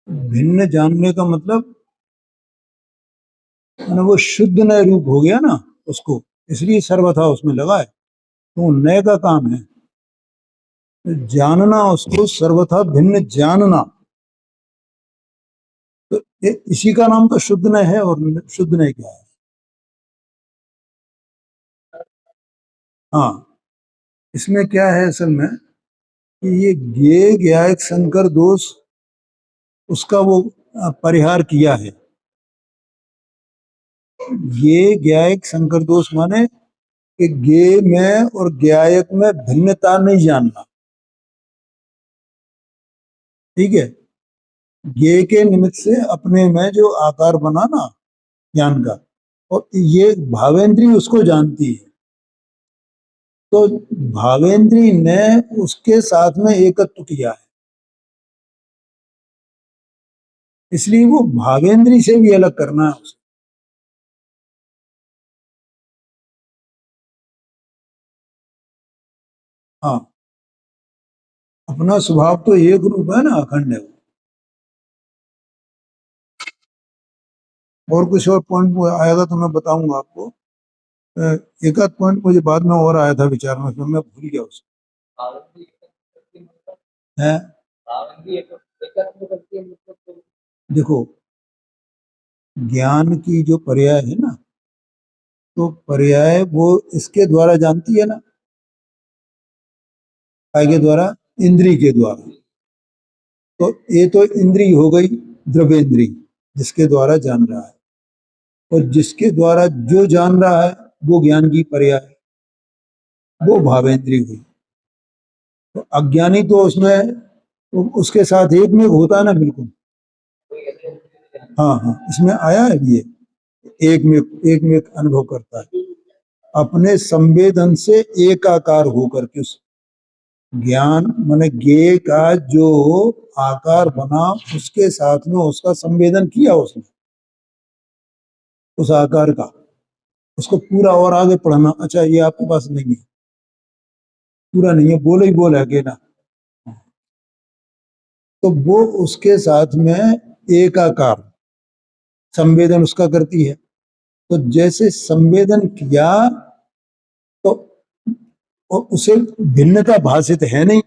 भिन्न जानने का मतलब माने वो शुद्ध नए रूप हो गया ना उसको, इसलिए सर्वथा उसमें लगा है, तो नए का काम है जानना, उसको सर्वथा भिन्न जानना। तो इसी का नाम तो शुद्ध नय है। और शुद्ध नय क्या है? हाँ, इसमें क्या है असल में कि ये ज्ञेय ज्ञायक संकर दोष, उसका वो परिहार किया है। ज्ञेय ज्ञायक संकर दोष माने कि ज्ञेय में और ज्ञायक में भिन्नता नहीं जानना। ठीक है, ज्ञेय के निमित्त से अपने में जो आकार बना ना ज्ञान का, और ये भावेंद्री उसको जानती है, तो भावेंद्री ने उसके साथ में एकत्व किया है, इसलिए वो भावेंद्री से भी अलग करना है उसे। हाँ, अपना स्वभाव तो एक रूप है ना, अखंड है वो। और कुछ और पॉइंट आएगा तो मैं बताऊंगा आपको। एक आध पॉइंट मुझे बाद में और आया था विचार में, मैं भूल गया उसको है। देखो, ज्ञान की जो पर्याय है ना, तो पर्याय वो इसके द्वारा जानती है ना, काय के द्वारा? इंद्री के द्वारा। तो ये तो इंद्री हो गई, द्रव्येंद्री, जिसके द्वारा जान रहा है, और जिसके द्वारा जो जान रहा है वो ज्ञान की पर्याय, वो भावेंद्री हुई। तो अज्ञानी तो उसमें, तो उसके साथ एक में होता है ना, बिल्कुल। हाँ हाँ, इसमें आया है ये, एक में अनुभव करता है अपने संवेदन से एकाकार होकर के। उस ज्ञान माने ज्ञेय का जो आकार बना, उसके साथ में उसका संवेदन किया उसने, उस आकार का। उसको पूरा और आगे पढ़ना, अच्छा ये आपके पास नहीं है, पूरा नहीं है, बोले ही बोल है कि ना। तो वो उसके साथ में एकाकार संवेदन उसका करती है। तो जैसे संवेदन किया, तो उसे भिन्नता भाषित है नहीं,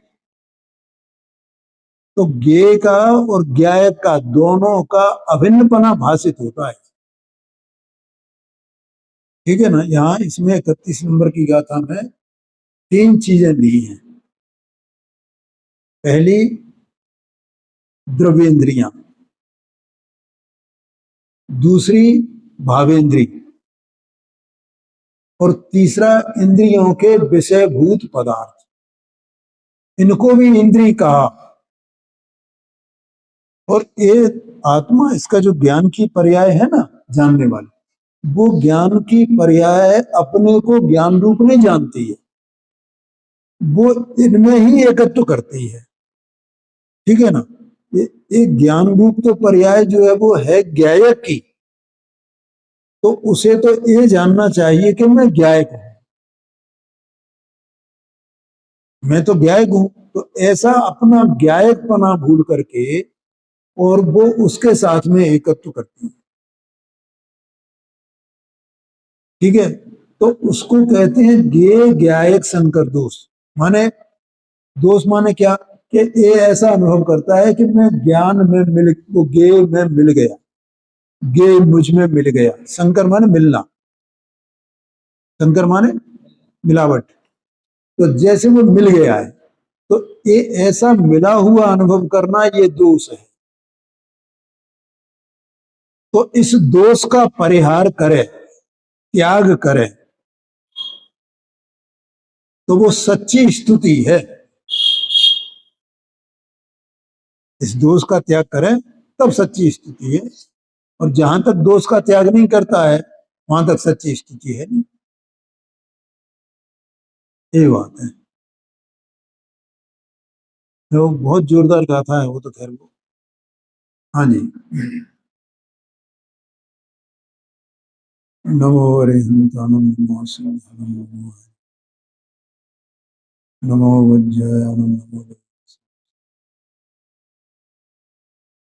तो ज्ञेय का और ज्ञायक का दोनों का अभिन्नपना भाषित होता है। ठीक है ना, यहाँ इसमें 31 नंबर की गाथा में तीन चीजें दी हैं। पहली, द्रव्येंद्रियां। दूसरी, भावेंद्री। और तीसरा, इंद्रियों के विषयभूत पदार्थ। इनको भी इंद्रिय कहा। और ये आत्मा, इसका जो ज्ञान की पर्याय है ना, जानने वाली, वो ज्ञान की पर्याय अपने को ज्ञान रूप नहीं जानती है, वो इनमें ही एकत्व करती है। ठीक है ना, ये ज्ञान रूप तो पर्याय जो है वो है ज्ञायक की, तो उसे तो ये जानना चाहिए कि मैं ज्ञायक हूं, मैं तो ज्ञायक हूं। तो ऐसा अपना ज्ञायकपना भूल करके और वो उसके साथ में एकत्व करती है। ठीक है, तो उसको कहते हैं ज्ञेय ज्ञायक संकर दोष। माने दोष माने क्या, कि ये ऐसा अनुभव करता है कि मैं ज्ञान में मिल, वो ज्ञेय में मिल गया, ज्ञेय मुझ में मिल गया। संकर माने मिलना, संकर माने मिलावट। तो जैसे वो मिल गया है, तो ये ऐसा मिला हुआ अनुभव करना, ये दोष है। तो इस दोष का परिहार करे, त्याग करे, तो वो सच्ची स्तुति है। इस दोष का त्याग करे तब सच्ची स्तुति है। और जहां तक दोष का त्याग नहीं करता है, वहां तक सच्ची स्तुति है नहीं। ये बात है। वो बहुत जोरदार गाथा है वो तो, खैर वो। हाँ जी। नमो हरिहंतानम, नमो सिंहानम, नमो वज्रयानम,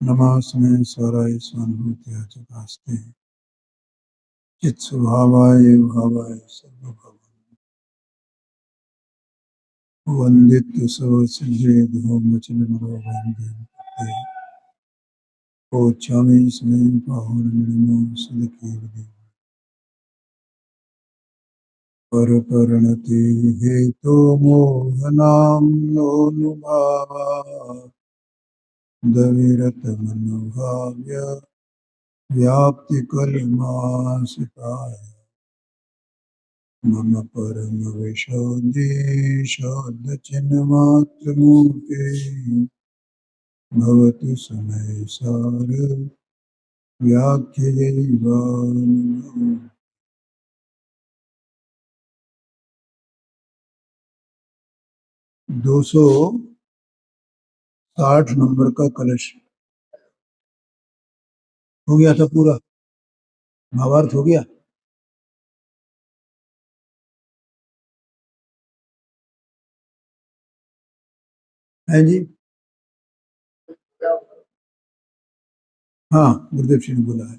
नमास्मै स्वराय स्वानुभूत्या च कास्ते चित् स्वभावाय भावाय सर्वभव वन्दित्य सवसिद्धे धूमचनमनोभञ्जन ओचामि स्मे पाहुनमिनो सुदकीर्ति परपरणति हेतो मोहनां नोऽनुभावा दविरतमनुभाव्य व्याप्तिकलमासिताय मम परमविशोद्देशोद्दचिन्मात्रमूर्ते भवतु समय सार व्याख्यैवानुमेय। 260 नंबर का कलश हो गया था पूरा, भावार्थ हो गया। है जी, हाँ गुरुदेव जी ने बोला है।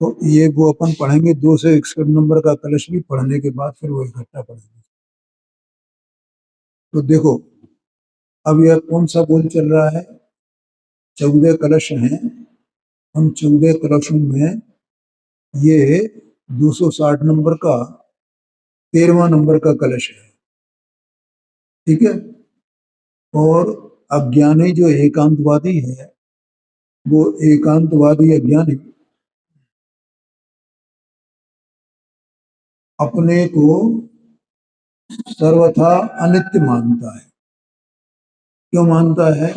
तो ये वो अपन पढ़ेंगे 261 नंबर का कलश भी पढ़ने के बाद फिर वो इकट्ठा पढ़ेंगे। तो देखो अब यह कौन सा बोल चल रहा है, 14 कलश हैं, उन 14 कलशों में ये 260 नंबर का 13वां नंबर का कलश है, ठीक है। और अज्ञानी जो एकांतवादी है, वो एकांतवादी अज्ञानी अपने को सर्वथा अनित्य मानता है। क्यों मानता है?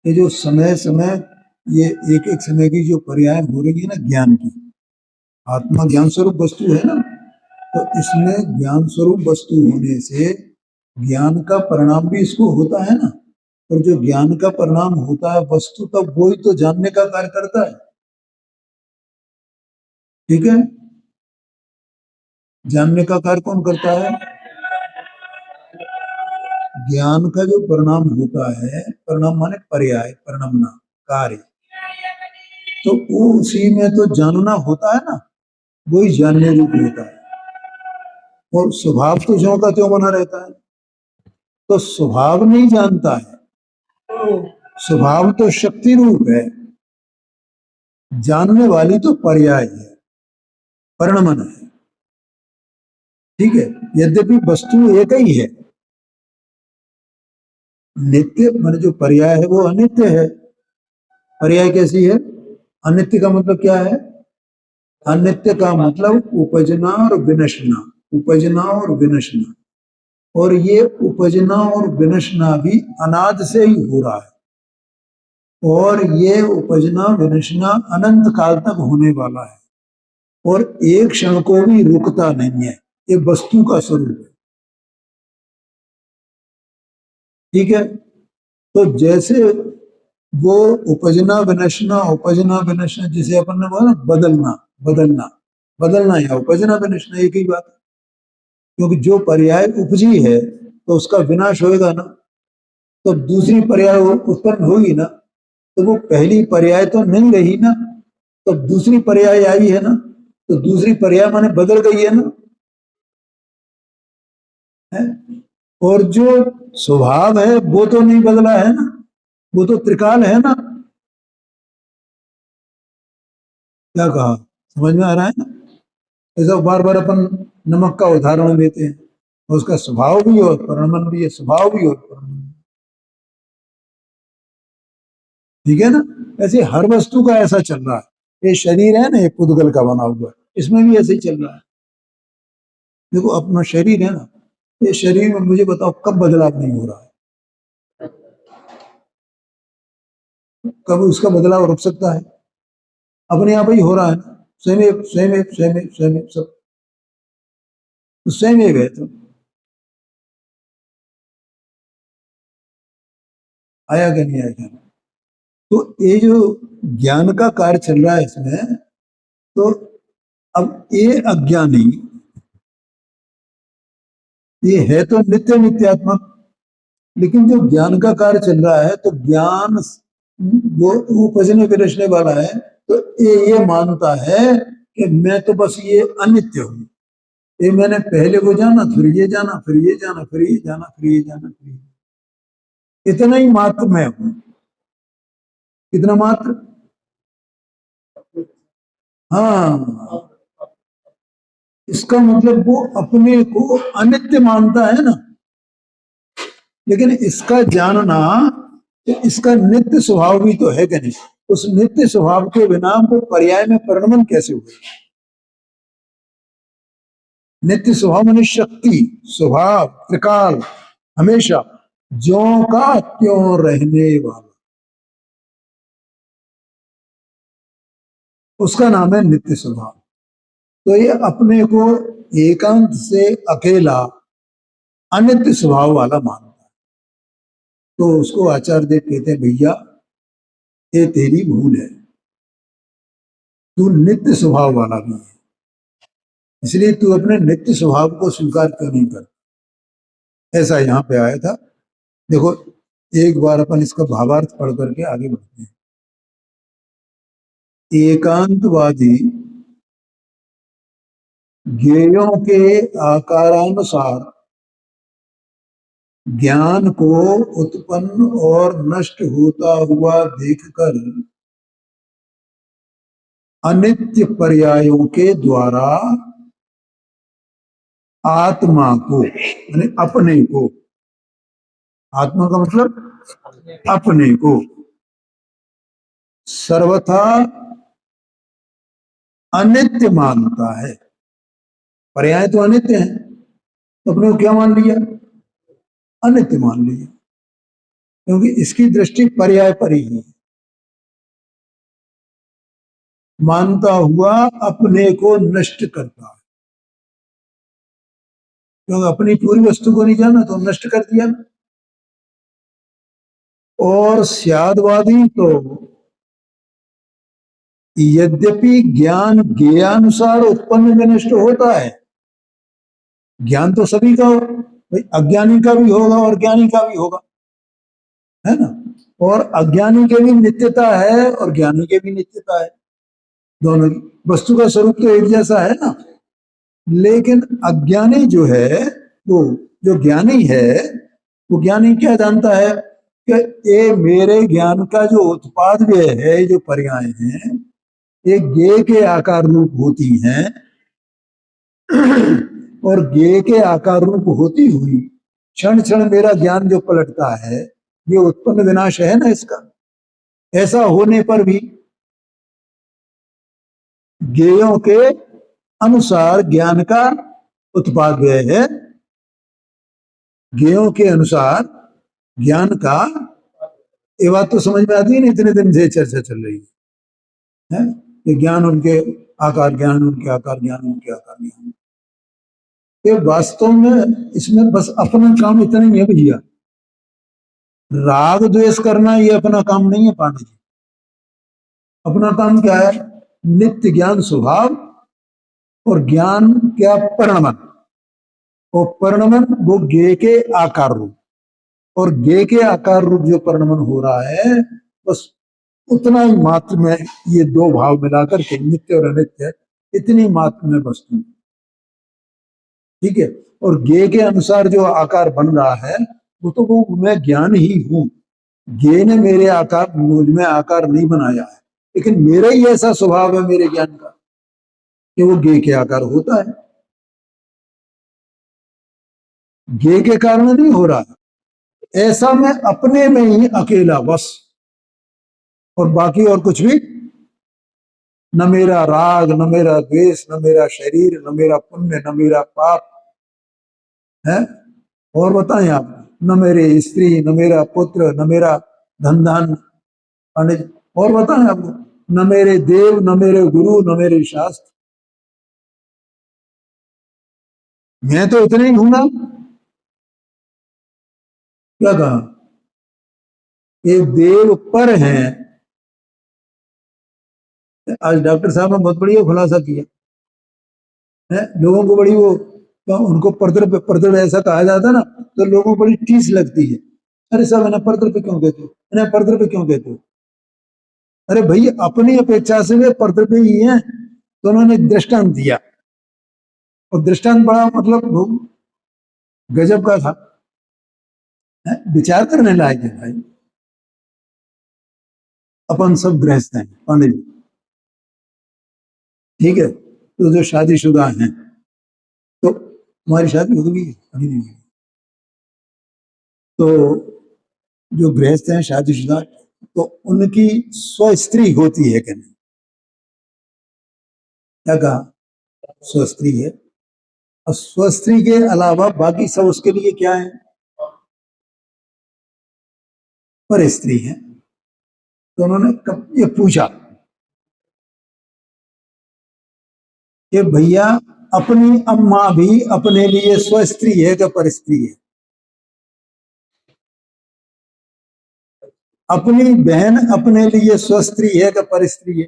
कि जो समय समय ये एक एक समय की जो पर्याय हो रही है ना ज्ञान की, आत्मा ज्ञान स्वरूप वस्तु है ना, तो इसमें ज्ञान स्वरूप वस्तु होने से ज्ञान का परिणाम भी इसको होता है ना, और जो ज्ञान का परिणाम होता है वस्तु तब वही तो जानने का कार्य करता है, ठीक है। जानने का कार्य कौन करता है? ज्ञान का जो परिणाम होता है, परिणाम माने पर्याय, परिणामना कार्य, तो वो उसी में तो जानना होता है ना, वही जानने रूप होता है। और स्वभाव तो ज्यों का त्यों बना रहता है, तो स्वभाव नहीं जानता है, स्वभाव तो शक्ति रूप है, जानने वाली तो पर्याय है, परिणमन है, ठीक है। यद्यपि वस्तु एक ही है, नित्य मान जो पर्याय है वो अनित्य है। पर्याय कैसी है? अनित्य का मतलब क्या है? अनित्य का मतलब उपजना और विनशना, उपजना और विनशना, और ये उपजना और विनशना भी अनाद से ही हो रहा है, और ये उपजना विनशना अनंत काल तक होने वाला है, और एक क्षण को भी रुकता नहीं है, ये वस्तु का स्वरूप है, ठीक है। तो जैसे वो उपजना विनशना जिसे अपन ने बोला ना बदलना, बदलना बदलना या उपजना विनशना एक ही बात है, क्योंकि जो पर्याय उपजी है तो उसका विनाश होएगा ना, तो दूसरी पर्याय उत्पन्न होगी ना, तो वो पहली पर्याय तो नहीं रही ना, तो दूसरी पर्याय आई है ना, तो दूसरी पर्याय माने बदल गई है ना, है? और जो स्वभाव है वो तो नहीं बदला है ना, वो तो त्रिकाल है ना। क्या कहा, समझ में आ रहा है ना? ऐसा बार बार अपन नमक का उदाहरण लेते हैं, उसका स्वभाव भी और परिणमन भी है, स्वभाव भी और परिणमन, ठीक है ना। ऐसे हर वस्तु का ऐसा चल रहा है। ये शरीर है ना, ये पुद्गल का बना हुआ, इसमें भी ऐसे ही चल रहा है। देखो अपना शरीर है ना, ये शरीर में मुझे बताओ कब बदलाव नहीं हो रहा है? कब उसका बदलाव रुक सकता है? अपने आप ही हो रहा है ना, स्वयं स्वयं स्वयं स्वयं सब तो स्वयं है। तो आया क्या नहीं आया क्या? तो ये जो ज्ञान का कार्य चल रहा है इसमें, तो अब ये अज्ञानी, ये है तो नित्य नित्यात्मक, लेकिन जो ज्ञान का कार्य चल रहा है तो ज्ञान वो पचने विरचने वाला है, तो ये मानता है कि मैं तो बस ये अनित्य हूं, ये मैंने पहले वो जाना, फिर ये जाना, फिर ये जाना, फिर ये जाना, फिर ये जाना, फिर ये, इतना ही मात्र मैं हूं। कितना मात्र? हाँ, इसका मतलब वो अपने को अनित्य मानता है ना। लेकिन इसका जानना, इसका नित्य स्वभाव भी तो है कि नहीं? उस नित्य स्वभाव के बिना वो पर्याय में परिणमन कैसे हुए? नित्य स्वभाव माने शक्ति, स्वभाव, त्रिकाल, हमेशा ज्यों का त्यों रहने वाला, उसका नाम है नित्य स्वभाव। तो ये अपने को एकांत से अकेला अनित्य स्वभाव वाला मानता है। तो उसको आचार्य देव कहते हैं, भैया ये तेरी भूल है, तू नित्य स्वभाव वाला भी है, इसलिए तू अपने नित्य स्वभाव को स्वीकार क्यों नहीं करता? ऐसा यहां पे आया था। देखो, एक बार अपन इसका भावार्थ पढ़ करके आगे बढ़ते हैं। एकांतवादी ज्ञेयों के आकारानुसार ज्ञान को उत्पन्न और नष्ट होता हुआ देखकर अनित्य पर्यायों के द्वारा आत्मा को, यानी अपने को, आत्मा का मतलब अपने को, सर्वथा अनित्य मानता है। पर्याय तो अनित्य है, तो अपने को क्या मान लिया? अनित्य मान लिया, क्योंकि इसकी दृष्टि पर्याय पर ही है। मानता हुआ अपने को नष्ट करता है, क्योंकि अपनी पूरी वस्तु को नहीं जाना तो नष्ट कर दिया ना। और स्यादवादी तो यद्यपि ज्ञान ज्ञेयानुसार उत्पन्न में नष्ट होता है, ज्ञान तो सभी का हो, भाई अज्ञानी का भी होगा और ज्ञानी का भी होगा, है ना। और अज्ञानी के भी नित्यता है और ज्ञानी के भी नित्यता है, दोनों की वस्तु का स्वरूप तो एक जैसा है ना। लेकिन अज्ञानी जो है, वो जो ज्ञानी है, वो ज्ञानी क्या जानता है कि ये मेरे ज्ञान का जो उत्पाद व्यय है, जो पर्याय हैं, ये ज्ञेय के आकार रूप होती हैं, और ज्ञेय के आकार रूप होती हुई क्षण क्षण मेरा ज्ञान जो पलटता है, ये उत्पन्न विनाश है ना इसका। ऐसा होने पर भी ज्ञेयों के अनुसार ज्ञान का उत्पाद व्यय है, ज्ञेयों के अनुसार ज्ञान का, ये बात तो समझ में आती है ना, इतने दिन से चर्चा चल रही है कि ज्ञान उनके आकार, ज्ञान उनके आकार, ज्ञान उनके आकार, ज्ञान। ये वास्तव में इसमें बस अपना काम इतना ही है भैया, राग द्वेष करना ये अपना काम नहीं है पांडे जी। अपना काम क्या है? नित्य ज्ञान स्वभाव, और ज्ञान क्या? परिणमन। और परिणमन वो ज्ञेय के आकार रूप, और ज्ञेय के आकार रूप जो परिणमन हो रहा है, बस उतना ही मात्र में ये दो भाव मिलाकर के, नित्य और अनित्य, इतनी मात्र में वस्तु, ठीक है। और ज्ञेय के अनुसार जो आकार बन रहा है, वो तो वो मैं ज्ञान ही हूं, ज्ञेय ने मेरे आकार, मुझ में आकार नहीं बनाया है, लेकिन मेरा ही ऐसा स्वभाव है मेरे ज्ञान का कि वो ज्ञेय के आकार होता है, ज्ञेय के कारण नहीं हो रहा है। ऐसा मैं अपने में ही अकेला बस, और बाकी और कुछ भी, न मेरा राग, न मेरा द्वेष, न मेरा शरीर, न मेरा पुण्य, न मेरा पाप है। और बताएं आप, न मेरे स्त्री, न मेरा पुत्र, न मेरा धन धान, और बताएं आप, न मेरे देव, न मेरे गुरु, न मेरे शास्त्र, मैं तो इतने ही हूं ना। क्या कहा? ये देव पर हैं। आज डॉक्टर साहब ने बहुत बढ़िया खुलासा किया है, लोगों को बड़ी वो, तो उनको पर्दर पे ऐसा कहा जाता है ना, तो लोगों को बड़ी टीस लगती है। अरे साहब, इन्हें पर्दर पे क्यों कहते हो, इन्हें पर्दर पे क्यों कहते हो? अरे भाई अपनी अपेक्षा से वे परद्रव्य ही हैं, तो उन्होंने दृष्टांत दिया, और दृष्टांत बड़ा मतलब गजब का था, विचार करने लायक है भाई। अपन सब गृहस्थ हैं पंडित जी, ठीक है, तो जो शादीशुदा हैं, तो हमारी शादी हो गई है अभी नहीं हुई। तो जो गृहस्थ हैं शादीशुदा, तो उनकी स्वस्त्री होती है कि नहीं? क्या कहा? स्वस्त्री है। और स्वस्त्री के अलावा बाकी सब उसके लिए क्या है? पर स्त्री है। तो उन्होंने ये पूछा कि भैया अपनी अम्मा भी अपने लिए स्वस्त्री है क्या पर स्त्री है? अपनी बहन अपने लिए स्वस्त्री है क्या पर स्त्री है?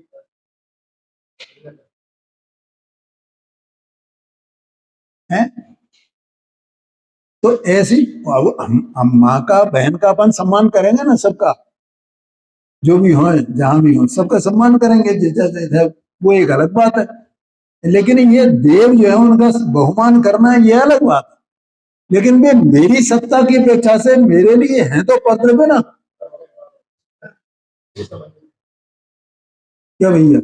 हैं? तो ऐसी, अब हम माँ का बहन का अपन सम्मान करेंगे ना, सबका, जो भी हो जहां भी हो सबका सम्मान करेंगे, जैसे वो एक अलग बात है। लेकिन ये देव जो है उनका बहुमान करना ये अलग बात है। लेकिन वे मेरी सत्ता की अपेक्षा से मेरे लिए हैं तो परद्रव्य ना, क्या भैया?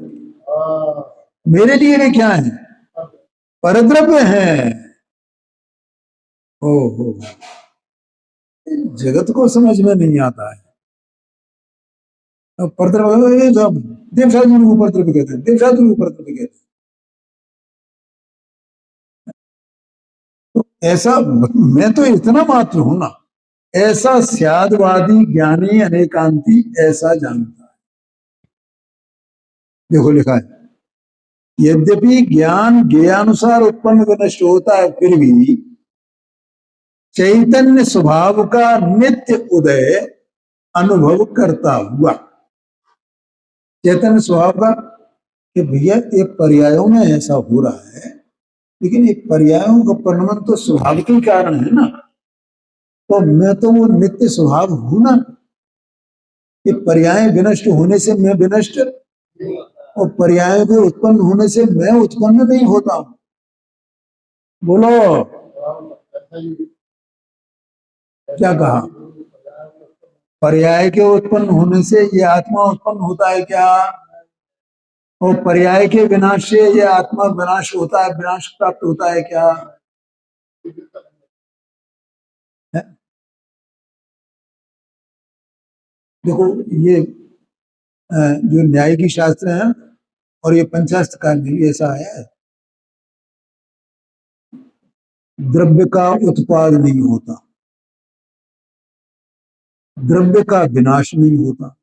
मेरे लिए वे क्या है? परद्रव्य है। ओहो, जगत को समझ में नहीं आता है। अब परद्रव्य ये सब देव साधु को परद्रव्य कहते हैं, देव साधु को परद्रव्य कहते हैं। तो ऐसा, मैं तो इतना मात्र हूं ना, ऐसा स्यादवादी ज्ञानी अनेकांती ऐसा जानता है। देखो लिखा है, यद्यपि ज्ञान ज्ञानुसार उत्पन्न व नष्ट होता है, फिर भी चैतन्य स्वभाव का नित्य उदय अनुभव करता हुआ, चैतन्य स्वभाव का, कि भैया एक पर्यायों में ऐसा हो रहा है, लेकिन एक पर्यायों का परिणमन तो स्वभाव के कारण है ना। तो मैं तो वो नित्य स्वभाव हूं ना, कि पर्याय विनष्ट होने से मैं विनष्ट, और पर्याय के उत्पन्न होने से मैं उत्पन्न नहीं होता हूं। बोलो, क्या कहा? पर्याय के उत्पन्न होने से ये आत्मा उत्पन्न होता है क्या? और पर्याय के विनाश से ये आत्मा विनाश होता है, विनाश प्राप्त होता है क्या? है? देखो, ये जो न्यायिकी शास्त्र है और ये पंचास्त्र का भी ऐसा है, द्रव्य का उत्पाद नहीं होता, द्रव्य का विनाश नहीं होता।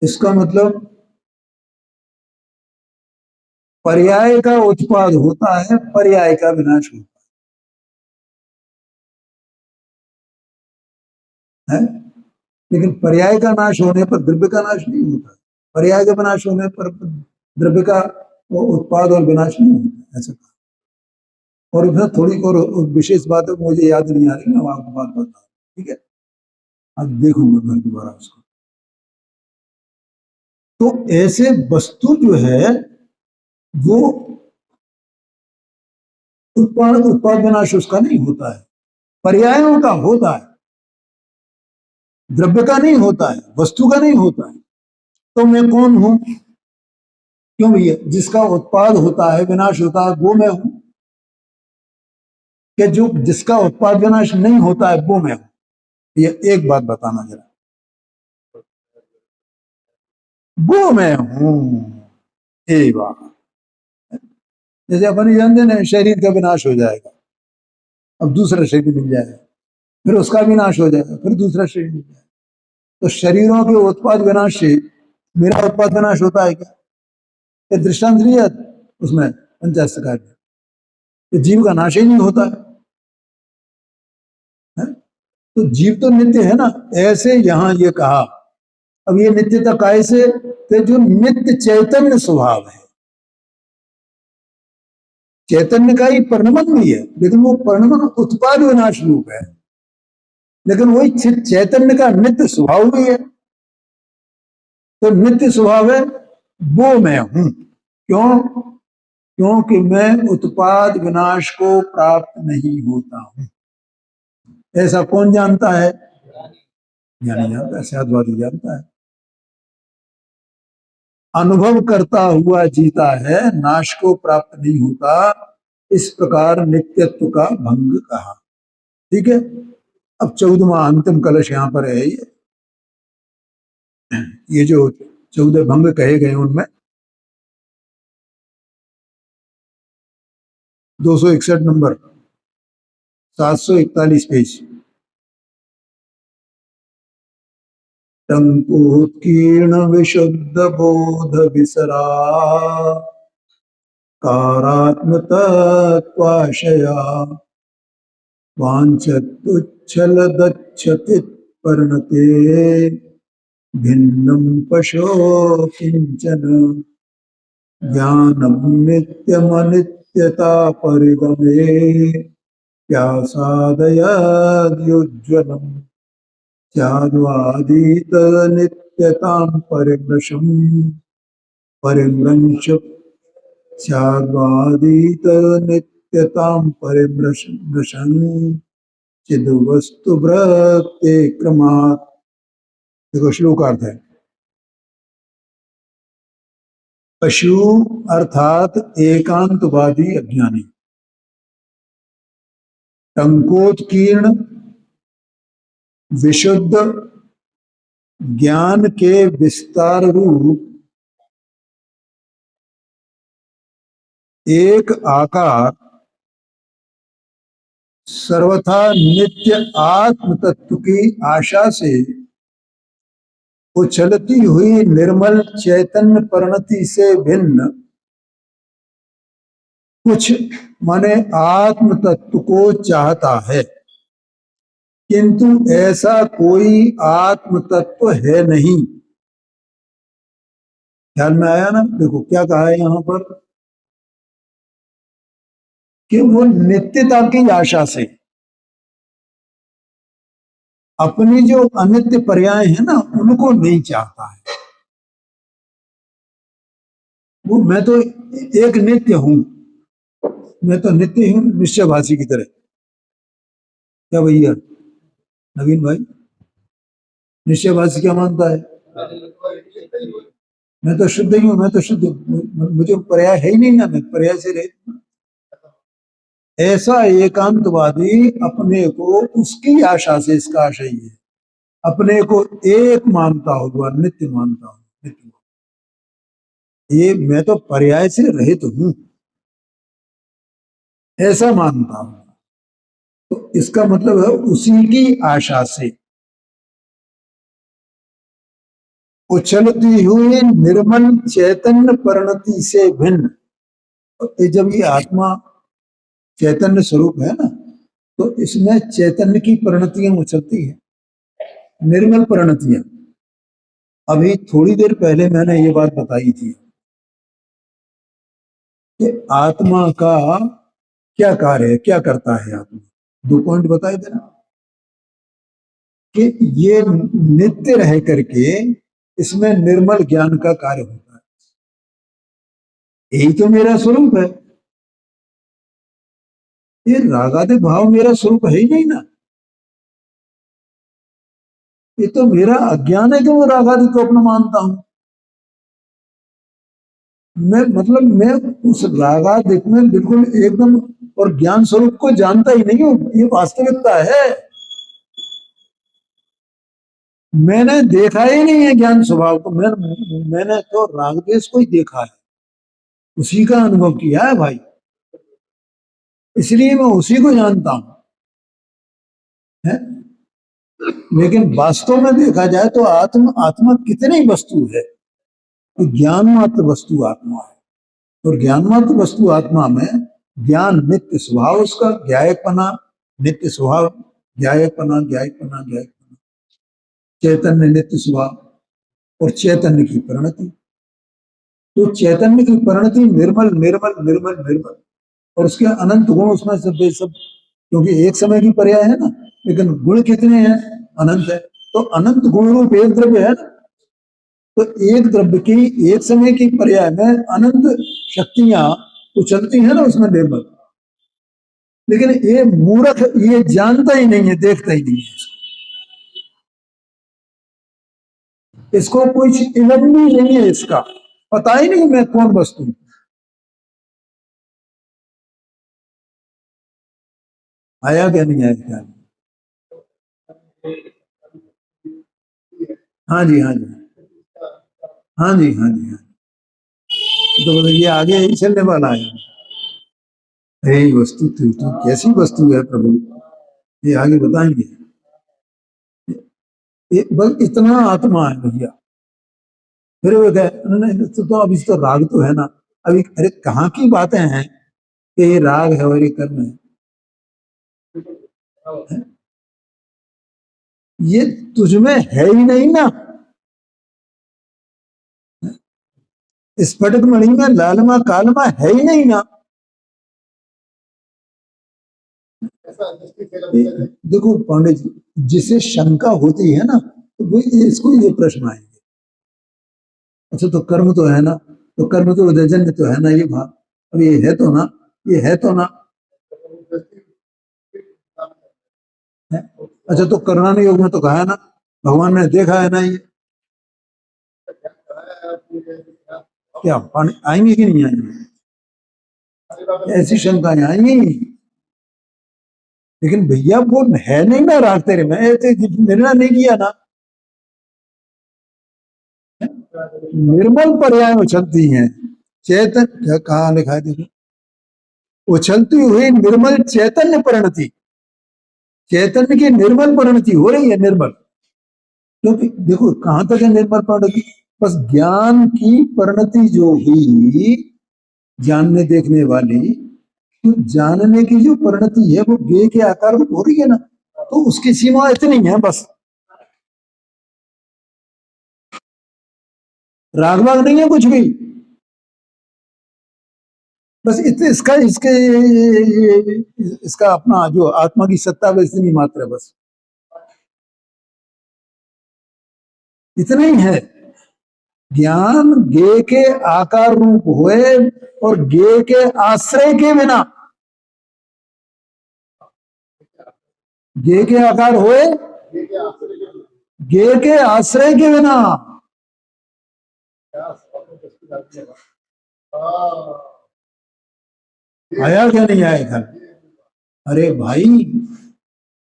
इसका मतलब पर्याय का उत्पाद होता है, पर्याय का विनाश होता है। लेकिन पर्याय का नाश होने पर द्रव्य का नाश नहीं होता, पर्याय का विनाश होने पर द्रव्य का वो उत्पाद और विनाश नहीं होता, ऐसा। और उसमें थोड़ी और विशेष बात है, मुझे याद नहीं आ रही, मैं आपको बात बता, ठीक है, आज देखूंगा मैं दोबारा उसको। तो ऐसे वस्तु जो है वो उत्पाद विनाश उसका नहीं होता है, पर्यायों का होता है, द्रव्य का नहीं होता है, वस्तु का नहीं होता है। तो मैं कौन हूं? क्यों भैया? जिसका उत्पाद होता है विनाश होता है वो मैं हूं, कि जो जिसका उत्पाद विनाश नहीं होता है वो मैं हूं? ये एक बात बताना जरा, वो मैं हूं, ये बात। जैसे अपन ही जानते ना, शरीर का विनाश हो जाएगा, अब दूसरा शरीर मिल जाएगा, फिर उसका विनाश हो जाएगा, फिर दूसरा शरीर मिल जाएगा। तो शरीरों के उत्पाद विनाश से मेरा उत्पाद विनाश होता है क्या? ये दृष्टांत लिया उसमें पंचाशत का, जीव का नाश ही नहीं होता है? तो जीव तो नित्य है ना, ऐसे यहां ये कहा। अब ये नित्यता कैसे? तो जो नित्य चैतन्य स्वभाव है, चैतन्य का ही परिणमन भी है, लेकिन वो परिणमन उत्पाद विनाश रूप है। लेकिन वही चैतन्य का नित्य स्वभाव भी है। तो नित्य स्वभाव है वो मैं हूं। क्यों? क्योंकि मैं उत्पाद विनाश को प्राप्त नहीं होता हूं। ऐसा कौन जानता है? ज्ञानी जानता है, शायदवादी जानता है। अनुभव करता हुआ जीता है, नाश को प्राप्त नहीं होता, इस प्रकार नित्यत्व का भंग कहा। ठीक है। अब 14वां अंतिम कलश यहां पर है। ये जो 14 भंग कहे गए उनमें 261 नंबर, 741 पेज। टंकोत्कीर्ण विशुद्ध बोध विसरा कारात्म तत्वाशया वांछतुच्छल दच्छति परिणते भिन्नं पशो किंचन ज्ञानम नित्यमनित्यता परिगमे प्यासादयोज्ज्वलम् स्याद्वादितनित्यतां परिमृशम् परिमृश स्याद्वादितनित्यतां परिमृशन् चिद्वस्तुभृत्ते क्रमात्। देखो श्लोकार्थ है। पशु अर्थात एकांतवादी अज्ञानी, टंकोत्कीर्ण विशुद्ध ज्ञान के विस्तार रूप एक आकार सर्वथा नित्य आत्म तत्व की आशा से उछलती हुई निर्मल चैतन्य परिणति से भिन्न कुछ माने आत्म तत्व को चाहता है, किंतु ऐसा कोई आत्म तत्व है नहीं। ख्याल में आया ना? देखो क्या कहा है यहां पर कि वो नित्यता की आशा से अपनी जो अनित्य पर्याय है ना उनको नहीं चाहता है। वो मैं तो एक नित्य हूं, मैं तो नित्य हूं निश्चयभाषी की तरह। क्या भैया नवीन भाई, निश्चयभाषी क्या मानता है? मैं तो शुद्ध ही हूं, मैं तो शुद्ध, मुझे पर्याय है ही नहीं ना, मैं पर्याय से रहित। ऐसा एकांतवादी अपने को उसकी आशा से, इसका आशय है अपने को एक मानता हुआ नित्य मानता हूं, नित्य। ये मैं तो पर्याय से रहित हूं ऐसा मानता हूं। तो इसका मतलब है उसी की आशा से उछलती हुई निर्मल चैतन्य परिणति से भिन्न। जब ये आत्मा चैतन्य स्वरूप है ना, तो इसमें चैतन्य की परिणतियां उछलती हैं, निर्मल परिणतियां। अभी थोड़ी देर पहले मैंने ये बात बताई थी कि आत्मा का क्या कार्य है, क्या करता है आत्मा। 2 पॉइंट बताए थे ना कि ये नित्य रह करके इसमें निर्मल ज्ञान का कार्य होता है। यही तो मेरा स्वरूप है। ये रागादि भाव मेरा स्वरूप है ही नहीं ना। ये तो मेरा अज्ञान है कि मैं रागादि को अपना मानता हूं। मैं मतलब मैं उस रागादिक में बिल्कुल एकदम और ज्ञान स्वरूप को जानता ही नहीं हूं। ये वास्तविकता है। मैंने देखा ही नहीं है ज्ञान स्वभाव को। मैंने तो रागद्वेष को ही देखा है, उसी का अनुभव किया है भाई, इसलिए मैं उसी को जानता हूं है? लेकिन वास्तव में देखा जाए तो आत्मा कितनी वस्तु है? तो ज्ञान मात्र वस्तु आत्मा है। और ज्ञान मात्र वस्तु आत्मा में ज्ञान नित्य स्वभाव, उसका ज्ञायकपना, नित्य स्वभाव, ज्ञायकपना ज्ञायकपना ज्ञायकपना, चैतन्य नित्य स्वभाव और चैतन्य की परिणति। तो चैतन्य की परिणति निर्मल निर्मल निर्मल निर्मल और उसके अनंत गुण उसमें सब, क्योंकि एक समय की पर्याय है ना। लेकिन गुण कितने हैं? अनंत है। तो अनंत गुण रूप एक द्रव्य है ना। तो एक द्रव्य की एक समय की पर्याय में अनंत शक्तियां उछलती है ना उसमें निर्मल। लेकिन ये मूर्ख ये जानता ही नहीं है, देखता ही नहीं है इसको कुछ इल्म भी नहीं है, इसका पता ही नहीं मैं कौन वस्तु हूं। आया क्या नहीं आया क्या? हाँ जी, हाँ जी, हाँ जी, हाँ जी, हाँ। तो मतलब ये आगे ही चलने वाला है। हे वस्तु तू कैसी वस्तु है प्रभु, ये आगे बताएंगे। ये बस इतना आत्मा है भैया। फिर वो कहे उन्होंने तो अभी तो राग तो है ना। अभी अरे कहाँ की बातें हैं कि ये राग है और ये कर्म है। ये तुझमें है ही नहीं ना। स्फटिक मणि में लालमा कालमा है ही नहीं ना। देखो पांडे जी, जिसे शंका होती है ना तो वो इसको ये प्रश्न आएंगे। अच्छा तो कर्म तो है ना, तो कर्म तो उदयजन्य तो है ना ये भाव। अब ये है तो ना, ये है तो ना है? अच्छा तो करणानि योग में तो कहा है ना, भगवान ने देखा है ना ये। क्या आएंगे कि नहीं आएंगे? ऐसी शंकाएं आएंगी। लेकिन भैया वो है नहीं ना राग तेरे में, निर्णय नहीं किया ना। निर्मल पर्याय उछलती हैं, चेतन कहाँ लिखा है देखो, उछलती हुई निर्मल चैतन्य परिणति। चैतन्य की निर्मल परिणति हो रही है, निर्मल। क्योंकि देखो कहां तक है निर्मल परिणति, बस ज्ञान की परिणति जो हुई जानने देखने वाली, तो जानने की जो परिणति है वो गे के आकार में हो रही है ना। तो उसकी सीमा इतनी है बस, रागवाग नहीं है कुछ भी। बस इसका इसके इसका अपना जो आत्मा की सत्ता है इतनी मात्र है बस, इतना ही है। ज्ञान गे के आकार रूप हुए और गे के आश्रय के बिना, गे के आकार हुए, गे के आश्रय के बिना। आया क्या नहीं आया घर? अरे भाई,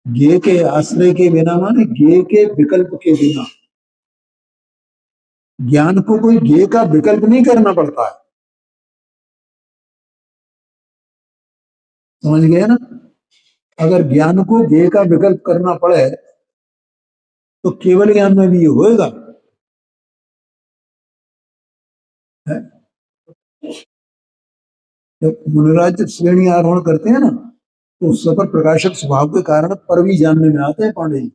गे के आश्रय के बिना माने गे के विकल्प के बिना। ज्ञान को कोई गे का विकल्प नहीं करना पड़ता है, समझ गए ना। अगर ज्ञान को गे का विकल्प करना पड़े तो केवल ज्ञान में भी ये होएगा है? जब मुनिराज जब श्रेणी आरोहण करते हैं ना तो सफर प्रकाशक स्वभाव के कारण पर भी जानने में आते हैं पांडे जी।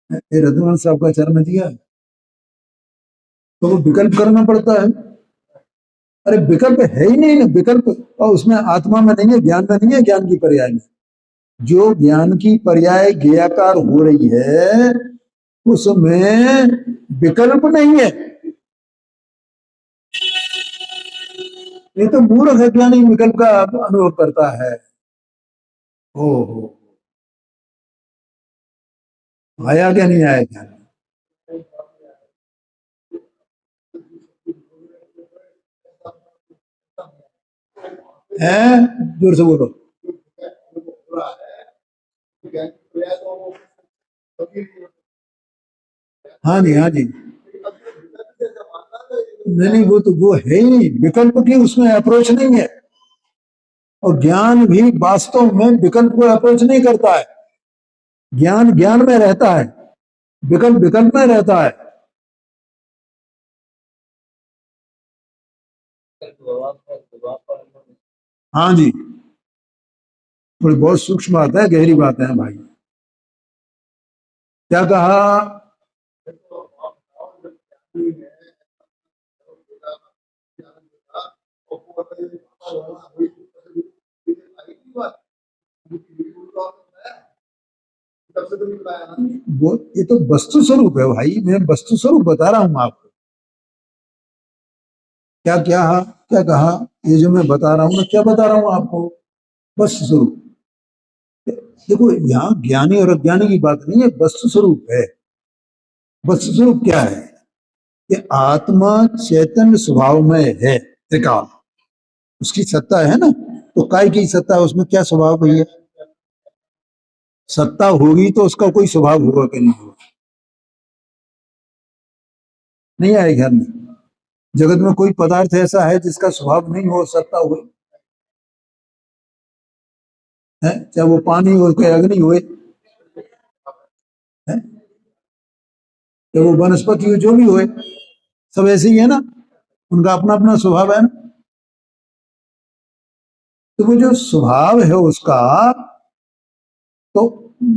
ये रघुवंश साहब का चरण दिया है, तो वो विकल्प करना पड़ता है। अरे विकल्प है ही नहीं ना, विकल्प और उसमें आत्मा में नहीं है, ज्ञान में नहीं है, ज्ञान की पर्याय में। जो ज्ञान की पर्याय ज्ञाकार हो रही है उसमें विकल्प नहीं है। ये तो मूर्ख अज्ञानी विकल्प का अनुभव करता है। ओहो, आया क्या नहीं आया क्या? है, जोर से बोलो। हाँ जी, हाँ जी। नहीं नहीं, वो तो वो है ही नहीं, विकल्प की उसमें अप्रोच नहीं है। और ज्ञान भी वास्तव में विकल्प को अप्रोच नहीं करता है। ज्ञान ज्ञान में रहता है, विकल्प विकल्प में रहता है। हाँ जी, थोड़ी बहुत सूक्ष्म बात है, गहरी बात है भाई। क्या कहा? वो ये तो वस्तु स्वरूप है भाई, मैं वस्तु स्वरूप बता रहा हूं आपको। क्या क्या क्या कहा? ये जो मैं बता रहा हूं ना, क्या बता रहा हूं आपको? वस्तु स्वरूप। देखो यहाँ ज्ञानी और अज्ञानी की बात नहीं है, वस्तु स्वरूप है। वस्तु स्वरूप क्या है कि आत्मा चैतन्य स्वभाव में है, त्रिकाल उसकी सत्ता है ना। तो काय की सत्ता है, उसमें क्या स्वभाव है? सत्ता होगी तो उसका कोई स्वभाव होगा कि नहीं होगा? नहीं आए ख्याल में? जगत में कोई पदार्थ ऐसा है जिसका स्वभाव नहीं हो, सत्ता हो है? चाहे वो पानी हो, चाहे अग्नि हो, है? चाहे वो वनस्पति हो, जो भी हो, सब ऐसे ही है ना, उनका अपना अपना स्वभाव है ना। तो वो जो स्वभाव है उसका, तो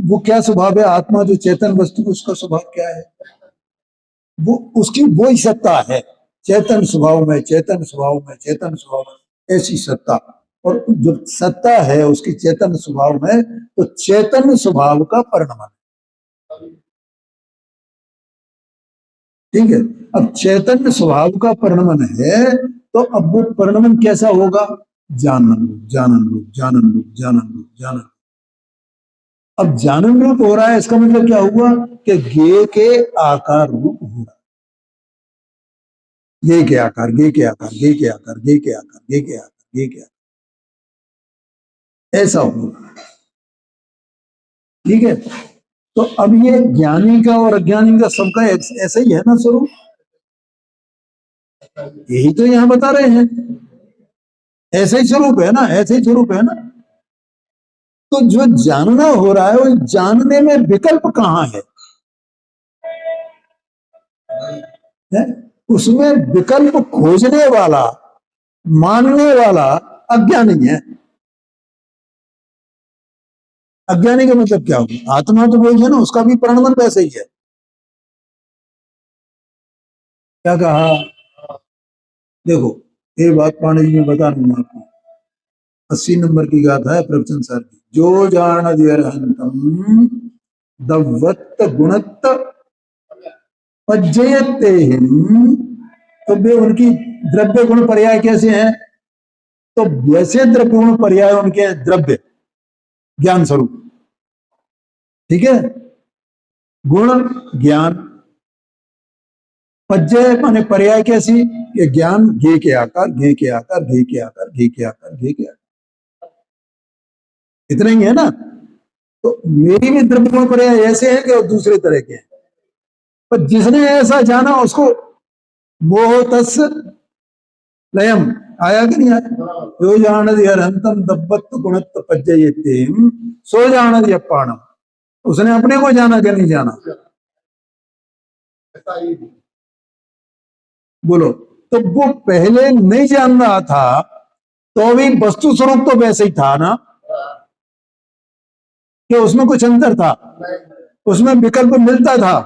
वो क्या स्वभाव है? आत्मा जो चेतन वस्तु, उसका स्वभाव क्या है? वो उसकी वो ही सत्ता है, चेतन स्वभाव में, चेतन स्वभाव में, चेतन स्वभाव में, ऐसी सत्ता। और जो सत्ता है उसकी चेतन स्वभाव में, तो चेतन स्वभाव का परिणमन। ठीक है। अब चैतन्य स्वभाव का परिणमन है, तो अब वो परिणमन कैसा होगा? जानन रूप, जानन रूप, जानन रूप, जानन रूप, जानन। अब जानन रूप हो रहा है, इसका मतलब क्या हुआ कि गे के आकार रूप हो रहा है। गे के आकार, गे के आकार, गे के आकार, गे के आकार, गे के आकार, गे के आकार, ऐसा होगा। ठीक है। तो अब ये ज्ञानी का और अज्ञानी का सबका ऐसा ही है ना स्वरूप? यही तो यहां बता रहे हैं, ऐसा ही स्वरूप है ना, ऐसे ही स्वरूप है ना। तो जो जानना हो रहा है, वो जानने में विकल्प कहां है? है? उसमें विकल्प खोजने वाला, मानने वाला अज्ञानी है। अज्ञानी का मतलब क्या होगा? आत्मा तो वही है ना, उसका भी परिणमन वैसे ही है। क्या कहा? देखो, ये बात पाणी जी में बता दूंगा आपको। 80 नंबर की गाथा है प्रवचन सार की। जो जान दियरहंतम दवत्त गुणत्त पज्जयते हिम। तो वे उनकी द्रव्य गुण पर्याय कैसे हैं? तो वैसे द्रव्य गुण पर्याय उनके द्रव्य ज्ञान स्वरूप। ठीक है। गुण ज्ञान, पज्जय माने पर्याय कैसी? ये ज्ञान घे के आकार, घे के आकार, घे के आकार, घे के आकार, घे के आकार, इतना ही है ना। तो मेरी भी द्रव्य गुण पर्याय ऐसे हैं कि दूसरे तरह के हैं। पर जिसने ऐसा जाना उसको मोह तस् लयम आया कि नहीं आया? यो जानद हरंतम दब्बत गुणत्त पज्जयते सो जानद यप्पाणम। उसने अपने को जाना कि नहीं जाना? बोलो। तो वो पहले नहीं जान रहा था, तो भी वस्तु स्वरूप तो वैसे ही था ना, कि उसमें कुछ अंतर था? उसमें विकल्प मिलता था?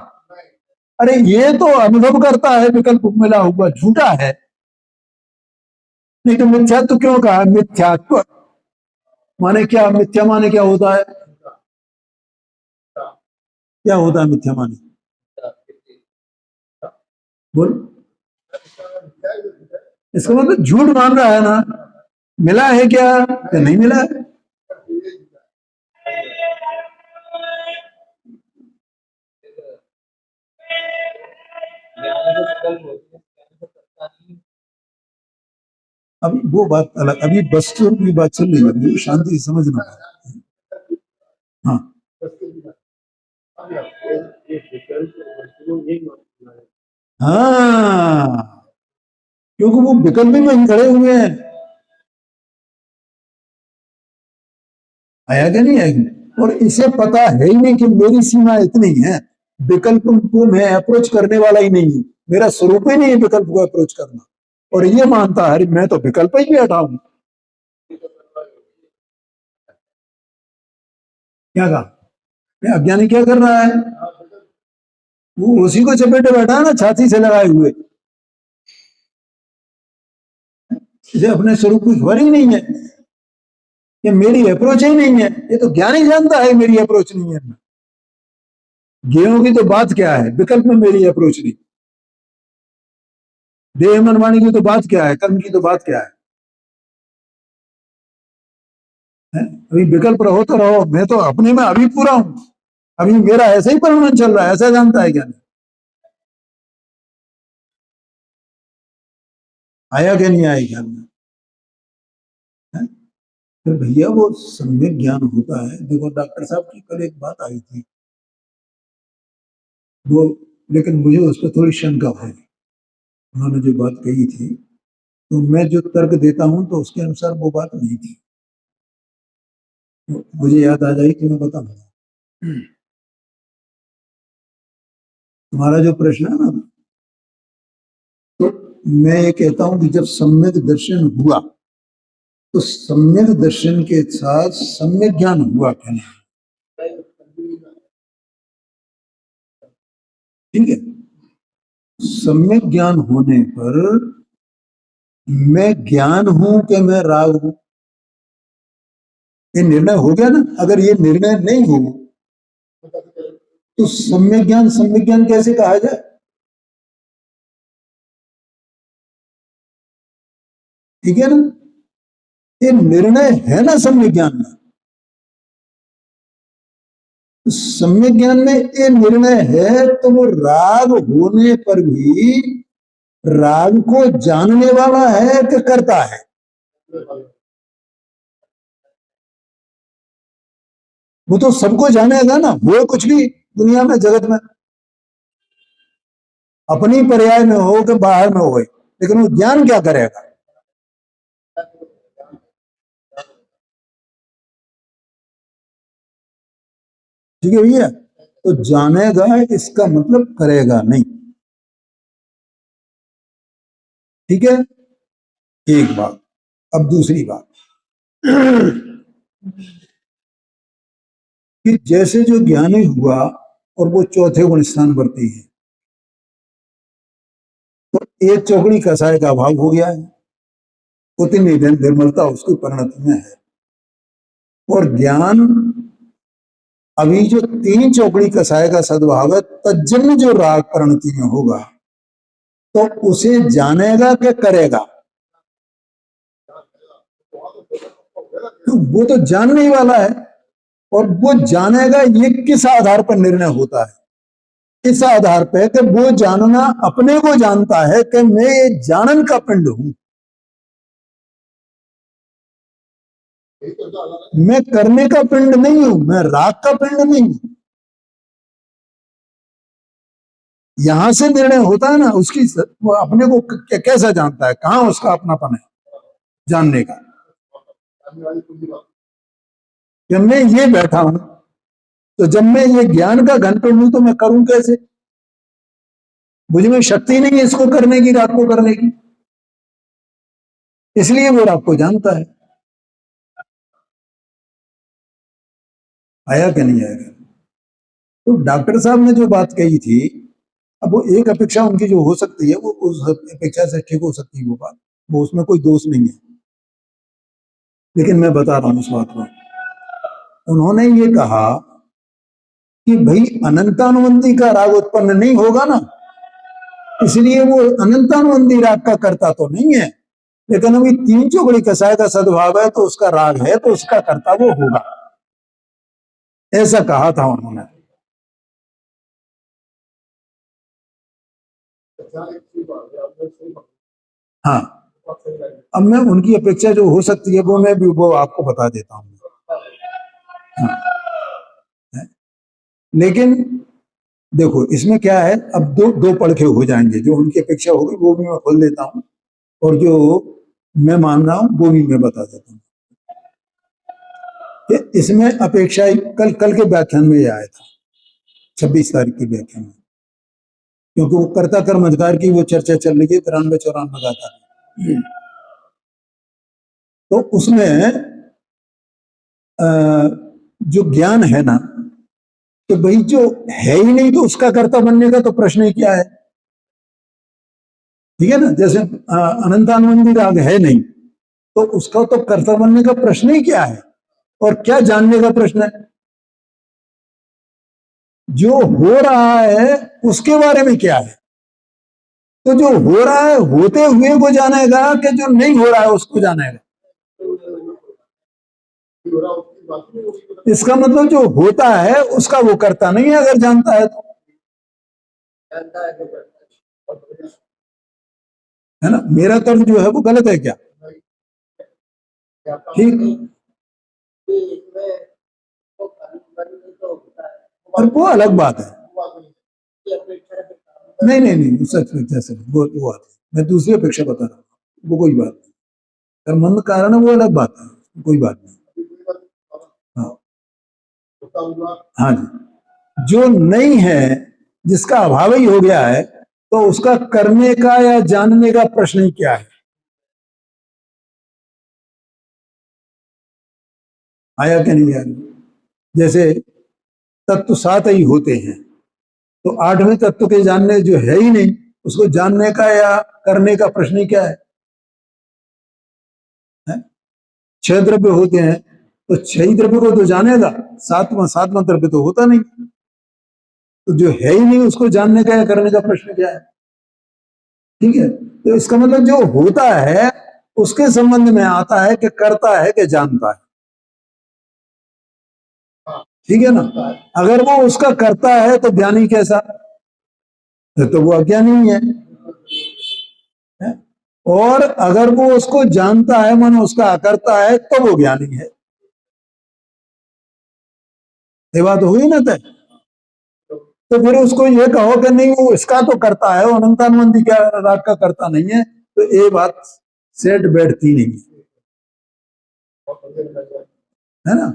अरे ये तो अनुभव करता है विकल्प मिला हुआ, झूठा है। नहीं तो मिथ्यात्व क्यों कहा? मिथ्यात्व माने क्या? मिथ्या माने क्या होता है? क्या होता है मिथ्या माने? बोल। इसका मतलब झूठ मान रहा है ना। मिला है क्या? या नहीं मिला है? अभी वो बात अलग, अभी वस्तु की बात चल रही है, शांति से समझना। हाँ हाँ, क्योंकि वो विकल्प में वहीं खड़े हुए हैं। आया क्या? नहीं आएगी? और इसे पता है ही नहीं कि मेरी सीमा इतनी है, विकल्प को मैं अप्रोच करने वाला ही नहीं हूं, मेरा स्वरूप ही नहीं है विकल्प को अप्रोच करना। और ये मानता है मैं तो विकल्प ही बैठा हूं। क्या कहा? अज्ञानी क्या कर रहा है? वो उसी को चपेटे बैठा है ना, छाती से लगाए हुए। इसे अपने स्वरूप की खबर ही नहीं है, ये मेरी अप्रोच ही नहीं है। ये तो ज्ञानी जानता है मेरी अप्रोच नहीं है। ज्ञेयों की तो बात क्या है, विकल्प में मेरी अप्रोच नहीं। देह मन वाणी की तो बात क्या है, कर्म की तो बात क्या है? अभी विकल्प रहो तो रहो, मैं तो अपने में अभी पूरा हूं, अभी मेरा ऐसा ही परिणाम चल रहा है, ऐसा जानता है क्या नहीं? आया क्या नहीं आया ख्याल में? तो भैया वो सम्यक ज्ञान होता है। देखो डॉक्टर साहब की कल एक बात आई थी, वो, लेकिन मुझे उस पर थोड़ी शंका है। उन्होंने जो बात कही थी, तो मैं जो तर्क देता हूं तो उसके अनुसार वो बात नहीं थी, तो मुझे याद आ जाएगी तो मैं बताऊंगा। तुम्हारा जो प्रश्न है ना, तो मैं ये कहता हूं कि जब सम्यक दर्शन हुआ, तो सम्यक दर्शन के साथ सम्यक ज्ञान हुआ क्या नहीं? ठीक है, सम्यक ज्ञान होने पर मैं ज्ञान हूं कि मैं राग हूं, ये निर्णय हो गया ना। अगर ये निर्णय नहीं हो तो सम्यक ज्ञान कैसे कहा जाए? ठीक है ना, ये निर्णय है ना सम्यक ज्ञान में। सम्यक ज्ञान में ये निर्णय है, तो वो राग होने पर भी राग को जानने वाला है कि करता है? वो तो सबको जानेगा ना, वो कुछ भी दुनिया में जगत में अपनी पर्याय में हो कि बाहर में हो, लेकिन वो ज्ञान क्या करेगा? ठीक है भैया, तो जानेगा इसका मतलब करेगा नहीं। ठीक है, एक बात। अब दूसरी बात कि जैसे जो ज्ञानी हुआ और वो चौथे गुण स्थान वर्ती है, तो एक चौकड़ी कसाय का अभाव हो गया है, उतनी निर्मलता उसकी परिणति में है। और ज्ञान, अभी जो तीन चौकड़ी कसाय का सद्भाव है, तज्जन्य जो राग परिणति में होगा, तो उसे जानेगा कि करेगा? तो वो तो जानने ही वाला है, और वो जानेगा ये किस आधार पर निर्णय होता है? इस आधार पर कि वो जानना अपने को जानता है कि मैं ये जानन का पिंड हूं, मैं करने का पिंड नहीं हूं, मैं राग का पिंड नहीं हूं। यहां से निर्णय होता है ना उसकी, वो अपने को कैसा जानता है, कहां उसका अपनापन है जानने का? जब मैं ये बैठा हूं, तो जब मैं ये ज्ञान का घन पिंड हूं, तो मैं करूं कैसे? मुझ में शक्ति नहीं है इसको करने की, राग को करने की, इसलिए वो राग को जानता है। आया क्या नहीं आएगा? तो डॉक्टर साहब ने जो बात कही थी, अब वो एक अपेक्षा उनकी जो हो सकती है, वो उस अपेक्षा से ठीक हो सकती है वो बात, वो उसमें कोई दोष नहीं है, लेकिन मैं बता रहा हूं उस बात को। उन्होंने ये कहा कि भाई अनंतानुबंधी का राग उत्पन्न नहीं होगा ना, इसलिए वो अनंतानुबंधी राग का करता तो नहीं है, लेकिन अभी तीन चौकड़ी कसाय का सद्भाव है, तो उसका राग है, तो उसका कर्ता वो होगा, ऐसा कहा था उन्होंने। हाँ, अब मैं उनकी अपेक्षा जो हो सकती है वो मैं भी वो आपको बता देता हूँ। हाँ, लेकिन देखो इसमें क्या है, अब दो दो पड़खे हो जाएंगे, जो उनकी अपेक्षा होगी वो भी मैं खोल देता हूँ, और जो मैं मान रहा हूं वो भी मैं बता देता हूँ। इसमें अपेक्षा कल कल के व्याख्यान में ये आया था, 26 तारीख के व्याख्यान में, क्योंकि वो कर्ता कर्म अधिकार की वो चर्चा चल रही है 93-94 गाथा, तो उसमें जो ज्ञान है ना, तो भाई जो है ही नहीं तो उसका कर्ता बनने का तो प्रश्न ही क्या है? ठीक है ना, जैसे अनंतानुबंधी राग है नहीं, तो उसका तो कर्ता बनने का प्रश्न ही क्या है, और क्या जानने का प्रश्न है? जो हो रहा है उसके बारे में क्या है। तो जो हो रहा है होते हुए को जानेगा कि जो नहीं हो रहा है उसको जानेगा। इसका मतलब जो होता है उसका वो करता नहीं है, अगर जानता है तो, है ना। मेरा तर्क जो है वो गलत है क्या? ठीक। और वो अलग बात है। नहीं नहीं नहीं, सच जैसे वो बात है। मैं दूसरी अपेक्षा बता रहा हूँ, वो कोई बात नहीं। कर्म कारण है वो अलग बात है, कोई बात नहीं। हाँ हाँ जी। जो नहीं है, जिसका अभाव ही हो गया है, तो उसका करने का या जानने का प्रश्न ही क्या है। आया क्या नहीं आया? जैसे तत्व सात ही होते हैं, तो आठवें तत्व के जानने जो है ही नहीं, उसको जानने का या करने का प्रश्न ही क्या है? छह द्रव्य होते हैं, तो छह ही द्रव्य को तो जानेगा, सातवां सातवां द्रव्य तो होता नहीं। तो जो है ही नहीं उसको जानने का या करने का प्रश्न क्या है? ठीक है। तो इसका मतलब जो होता है उसके संबंध में आता है कि करता है कि जानता है। ठीक है ना। अगर वो उसका करता है तो ज्ञानी कैसा? तो वो अज्ञानी है। और अगर वो उसको जानता है, मन उसका करता है, तो वो ज्ञानी है। ये बात हुई ना तय। तो फिर उसको ये कहो कि नहीं वो इसका तो करता है, अनंतानुबंधी क्या राग का करता नहीं है, तो ये बात सेट बैठती नहीं है ना।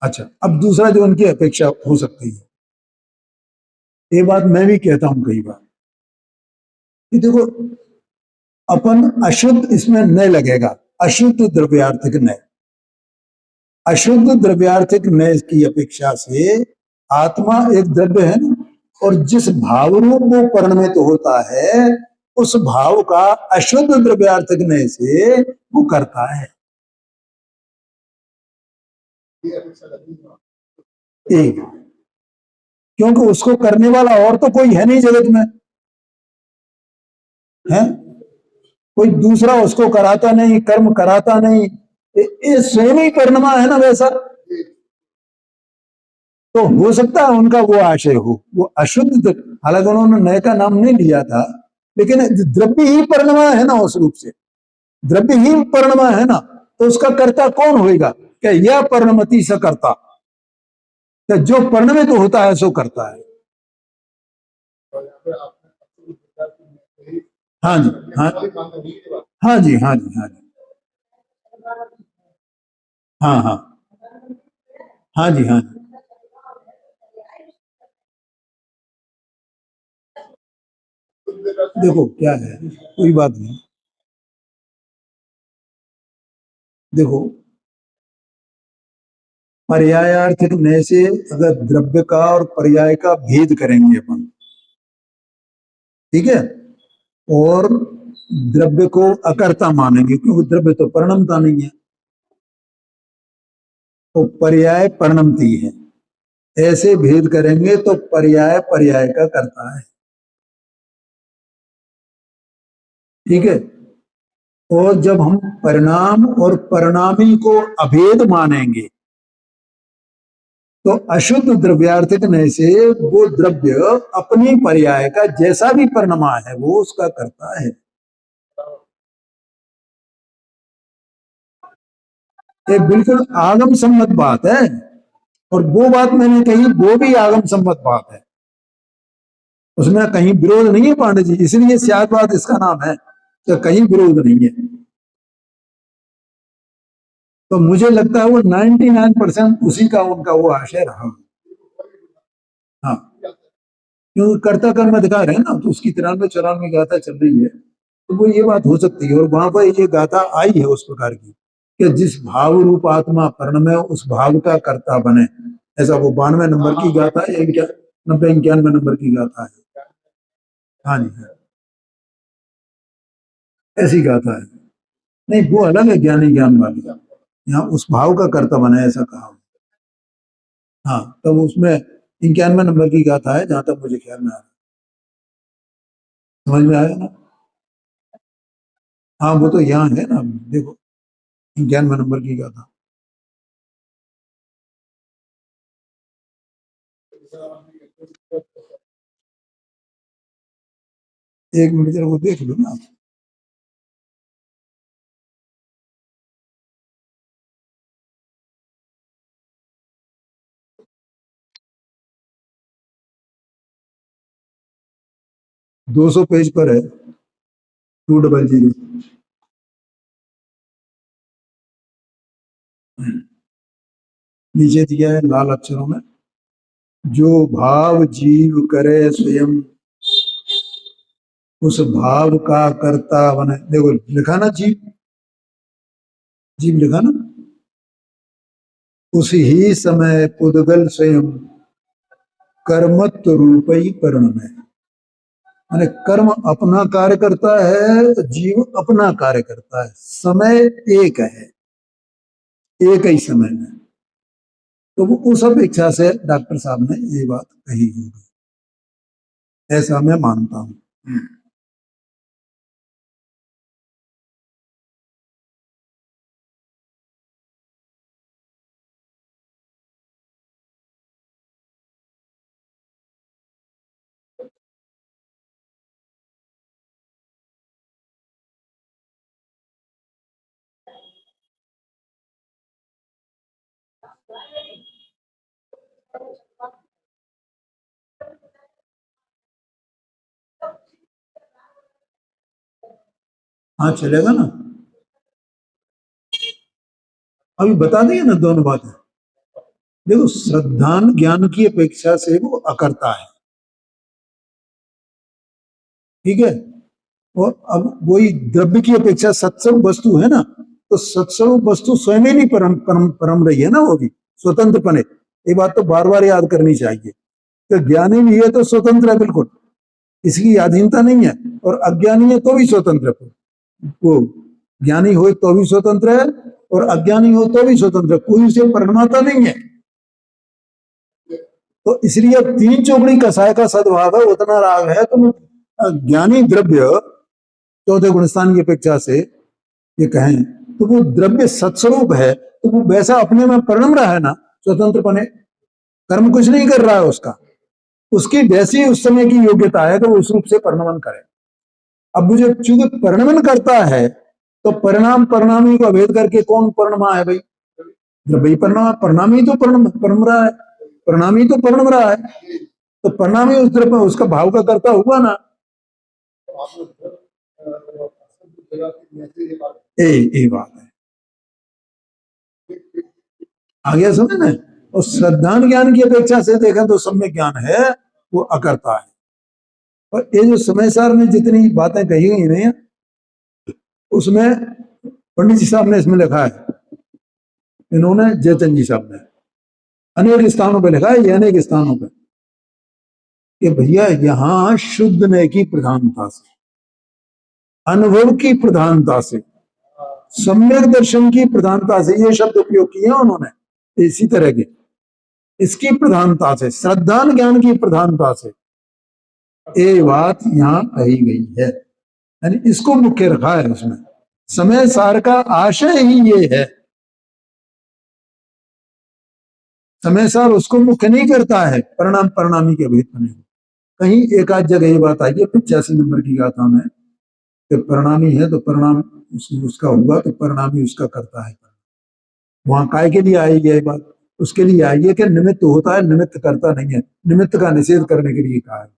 अच्छा, अब दूसरा जो उनकी अपेक्षा हो सकती है, ये बात मैं भी कहता हूं कई बार कि देखो, अपन अशुद्ध इसमें न लगेगा, अशुद्ध द्रव्यार्थिक नय, अशुद्ध द्रव्यार्थिक नय की अपेक्षा से आत्मा एक द्रव्य है ना, और जिस भाव रूप वो परिणमित होता है उस भाव का अशुद्ध द्रव्यार्थिक नय से वो करता है। एक, क्योंकि उसको करने वाला और तो कोई है नहीं जगत में, है कोई दूसरा उसको कराता नहीं, कर्म कराता नहीं, ये स्वयं ही परिणमा है ना वैसा। तो हो सकता है उनका वो आशय हो, वो अशुद्ध, हालांकि उन्होंने नय का नाम नहीं लिया था, लेकिन द्रव्य ही परिणमा है ना, उस रूप से द्रव्य ही परिणमा है ना, तो उसका कर्ता कौन होगा? क्या यह परिणमति से करता, क्या जो परिणमित तो होता है सो करता है। हाँ जी, हाँ हाँ जी, हाँ जी, हाँ जी, हाँ हाँ हाँ जी, हाँ जी। देखो क्या है, कोई बात नहीं। देखो, पर्यायार्थिक नय से अगर द्रव्य का और पर्याय का भेद करेंगे अपन, ठीक है, और द्रव्य को अकर्ता मानेंगे क्योंकि द्रव्य तो परिणमता नहीं है, तो पर्याय परिणमती है, ऐसे भेद करेंगे तो पर्याय पर्याय का करता है। ठीक है। और जब हम परिणाम और परिणामी को अभेद मानेंगे, तो अशुद्ध द्रव्यार्थिक नय से वो द्रव्य अपनी पर्याय का जैसा भी परिणमा है वो उसका करता है। ये बिल्कुल आगम सम्मत बात है, और वो बात मैंने कही वो भी आगम सम्मत बात है, उसमें कहीं विरोध नहीं है पांडे जी, इसलिए स्यादवाद इसका नाम है कि कहीं विरोध नहीं है। तो मुझे लगता है वो 99% उसी का उनका वो आशय रहा। हाँ, क्योंकि कर्ता कर्म अधिकार है ना, तो उसकी 93-94 गाथा चल रही है, तो वो ये बात हो सकती है, और वहां पर ये गाथा आई है उस प्रकार की कि जिस भाव रूप आत्मा परिणमे उस भाव का कर्ता बने, ऐसा वो 92 नंबर की गाथा है, 90-91 नंबर की गाथा है। हाँ जी, हाँ, ऐसी गाथा है। नहीं वो अलग है, ज्ञानी ज्ञान वाली, यहाँ उस भाव का कर्ता बने ऐसा कहा। हाँ, तब उसमें 91 नंबर की गाथा है, जहां तक मुझे ख्याल में आ रहा है। समझ में आया ना? हाँ, वो तो यहाँ है ना, देखो 91 नंबर की गाथा। एक मिनट जरा वो देख लो ना आप। दो सौ पेज पर है, 200। नीचे दिया है लाल अक्षरों में, जो भाव जीव करे स्वयं, उस भाव का कर्ता बने। देखो लिखा ना, जीव, जीव लिखा ना। उस ही समय पुद्गल स्वयं कर्मत्व रूपी परिणमे। माने कर्म अपना कार्य करता है, जीव अपना कार्य करता है, समय एक है, एक ही समय में। तो वो उस अपेक्षा से डॉक्टर साहब ने ये बात कही होगी, ऐसा मैं मानता हूं। हाँ, चलेगा ना, अभी बता दिए ना दोनों बातें। देखो, श्रद्धान ज्ञान की अपेक्षा से वो अकर्ता है, ठीक है। और अब वही द्रव्य की अपेक्षा सत्स्वरूप वस्तु है ना, तो सत्स्वरूप वस्तु स्वयं ही नहीं परम परम परम रही है ना, वो भी स्वतंत्र पने। ये बात तो बार बार याद करनी चाहिए। तो ज्ञानी भी है तो स्वतंत्र है बिल्कुल, इसकी अधीनता नहीं है। और अज्ञानी है तो भी स्वतंत्र है। वो ज्ञानी हो तो भी स्वतंत्र है, और अज्ञानी हो तो भी स्वतंत्र है, कोई उसे परिणमाता नहीं है। तो इसलिए तीन चौकड़ी कसाय का सद्भाव है, उतना राग है। तो ज्ञानी द्रव्य चौथे गुणस्थान की अपेक्षा से ये कहें तो वो द्रव्य सत्स्वरूप है, तो वो वैसा अपने में परिणम रहा है ना, स्वतंत्रपने। कर्म कुछ नहीं कर रहा है उसका, उसकी वैसी उस समय की योग्यता है कि वो उस रूप से परिणमन करे। अब मुझे चूंकि परिणमन करता है, तो परिणाम परिणामी को अभेद करके कौन परिणमा है भाई? द्रव्य परिणाम, परिणामी तो परिणम रहा है, परिणामी तो परिणम रहा है। तो परिणामी उस द्रव्य उसका भाव का करता हुआ ना। ये बात है, आ गया समझ में? और श्रद्धान ज्ञान की अपेक्षा से देखें तो सम्यक ज्ञान है, वो अकर्ता है। और ये जो समय सार में जितनी बातें कही गई नहीं, उसमें पंडित जी साहब ने इसमें लिखा है, इन्होंने जयचंद जी साहब ने अनेक स्थानों पे लिखा है, ये अनेक स्थानों पे, कि भैया यहां शुद्ध नय की प्रधानता से, अनुभव की प्रधानता से, सम्यक दर्शन की प्रधानता से, ये शब्द उपयोग किए उन्होंने इसी तरह के, इसकी प्रधानता से, श्रद्धान ज्ञान की प्रधानता से ये बात यहां कही गई है। यानी इसको मुख्य रखा है उसमें। समय सार का आशय ही ये है, समय सार उसको मुख्य नहीं करता है, परिणाम परिणामी के भेद बने। कहीं एक आध जगह ये बात आई है 85 नंबर की गाथा में, कि परिणामी है तो परिणाम उसका हुआ, तो परिणामी उसका करता है। वहां काय के लिए आई है बात? उसके लिए आई है कि निमित्त होता है, निमित्त करता नहीं है, निमित्त का निषेध करने के लिए कहा है।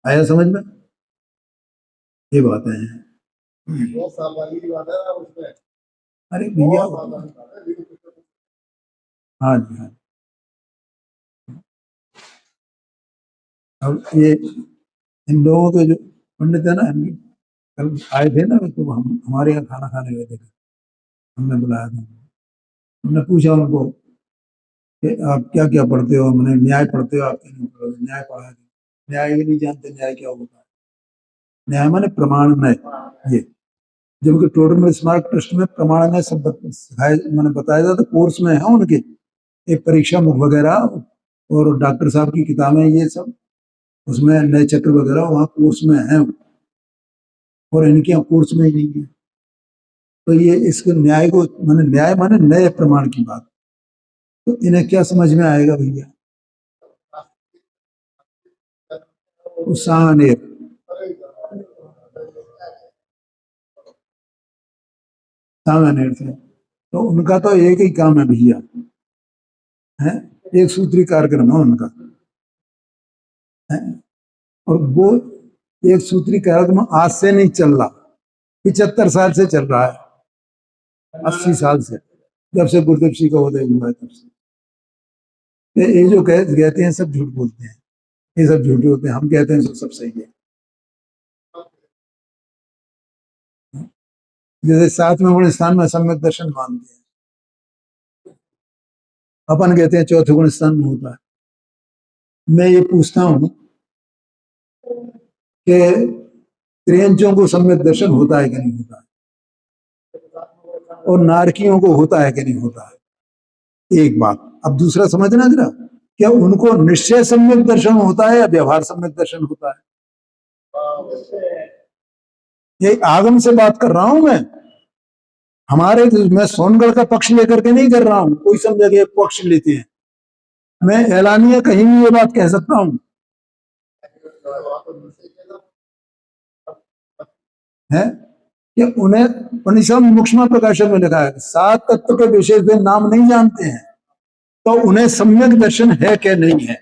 आया समझ में? ये बातें हैं। अरे भैया, हाँ जी, हाँ। अब ये इन लोगों के जो पंडित है ना, कल आए थे ना, तो हम हमारे यहाँ खाना खाने गए थे, हमने बुलाया था। हमने पूछा उनको कि आप क्या क्या पढ़ते हो? हमने न्याय पढ़ते हो? आपके नहीं पढ़ते? न्याय पढ़ा है। न्याय ही नहीं जानते, न्याय क्या होता है? न्याय माने प्रमाण, न्याय ये। जबकि टोडरमल स्मारक ट्रस्ट में प्रमाण ने सब सिखाया, मैंने बताया था, तो कोर्स में है उनके एक परीक्षा मुख वगैरह और डॉक्टर साहब की किताबें ये सब उसमें नए चक्र वगैरह वहाँ कोर्स में है, और इनके यहाँ कोर्स में ही नहीं है। तो ये इसको न्याय को मैंने न्याय माने नए प्रमाण की बात, तो इन्हें क्या समझ में आएगा भैया। सांगानेर सांगानेर से, तो उनका तो एक ही काम है भैया, है एक सूत्री कार्यक्रम है उनका, है, और वो एक सूत्री कार्यक्रम आज से नहीं चल रहा, 75 साल से चल रहा है, 80 साल से, जब से गुरुदेव सिंह का उदय हुआ है तब से। ये जो कहते हैं सब झूठ बोलते हैं, ये सब झूठे होते हैं, हम कहते हैं सब सही है। जैसे 7वें गुण स्थान में सम्यक दर्शन मानते हैं, अपन कहते हैं 4थे गुण स्थान में होता है। मैं ये पूछता हूं कि त्रियंचों को सम्यक दर्शन होता है कि नहीं होता है, और नारकियों को होता है कि नहीं होता है, एक बात। अब दूसरा समझना जरा, क्या उनको निश्चय सम्यक दर्शन होता है या व्यवहार सम्यक दर्शन होता है? ये आगम से बात कर रहा हूं मैं, हमारे मैं सोनगढ़ का पक्ष लेकर के नहीं कर रहा हूं, कोई समझ के पक्ष लेते हैं, मैं एलानिया कहीं भी ये बात कह सकता हूं, है कि उन्हें उपनिषद मुक्ष्मा प्रकाशन में लिखा है 7 तत्व के विशेष वे नाम नहीं जानते हैं, तो उन्हें सम्यक दर्शन है क्या नहीं है।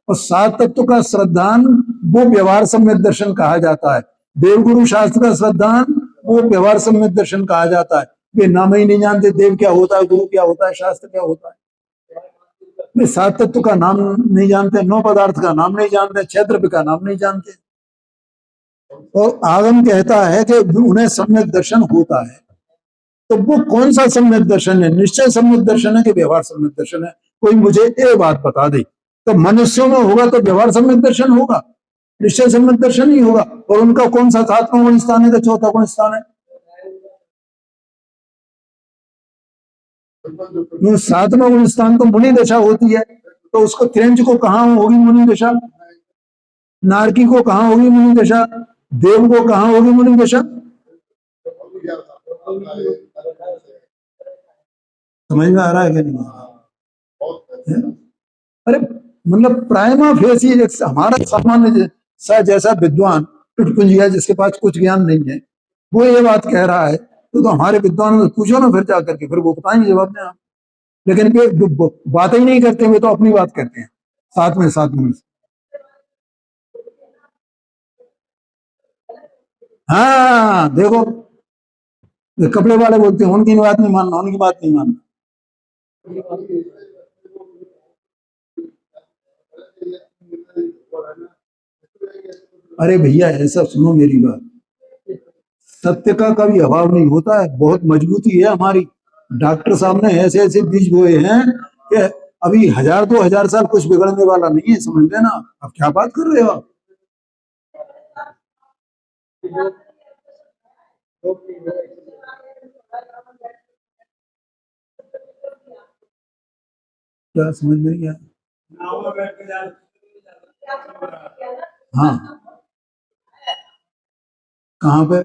और 7 तत्व का श्रद्धान वो व्यवहार सम्यक दर्शन कहा जाता है, देवगुरु शास्त्र का श्रद्धान वो व्यवहार सम्यक दर्शन कहा जाता है। वे नाम ही नहीं जानते, देव क्या होता है, गुरु क्या होता है, शास्त्र क्या होता है, वे 7 तत्व का नाम नहीं जानते, 9 पदार्थ का नाम नहीं जानते, 6 द्रव्य का नाम नहीं जानते। और आगम कहता है कि उन्हें सम्यक दर्शन होता है, तो वो कौन सा सम्यक दर्शन है, निश्चय सम्यक दर्शन है कि व्यवहार सम्यक दर्शन है? कोई मुझे ये बात बता दे। तो मनुष्यों में होगा तो व्यवहार सम्यक दर्शन होगा, निश्चय सम्यक दर्शन नहीं होगा। और उनका कौन सा 7वां गुण स्थान है कि 4था गुण स्थान है? 7वां गुण स्थान तो मुनि दशा होती है, तो उसको त्रियंच को कहाँ होगी मुनि दशा, नारकी को कहाँ होगी मुनि दशा, देव को कहाँ होगी मुनि दशा? समझ में आ रहा है कि नहीं? अरे मतलब प्राइमा फेसी हमारा सामान्य सा जैसा विद्वान टुटपुंजिया जिसके पास कुछ ज्ञान नहीं है, वो ये बात कह रहा है, तो हमारे विद्वानों से पूछो ना फिर जाकर के, फिर वो बताएंगे जवाब में आप। लेकिन वे बात ही नहीं करते, वे तो अपनी बात करते हैं साथ में। हाँ देखो, कपड़े वाले बोलते हैं उनकी बात नहीं मानना, उनकी बात नहीं मानना। अरे भैया ऐसा सुनो मेरी बात, सत्य का कभी अभाव नहीं होता है, बहुत मजबूती है हमारी। डॉक्टर साहब ने ऐसे ऐसे बीज बोए हैं कि अभी 1000-2000 साल कुछ बिगड़ने वाला नहीं है, समझ लेना। अब क्या बात कर रहे हो आप? क्या समझ में नहीं आया? हाँ, कहाँ पे?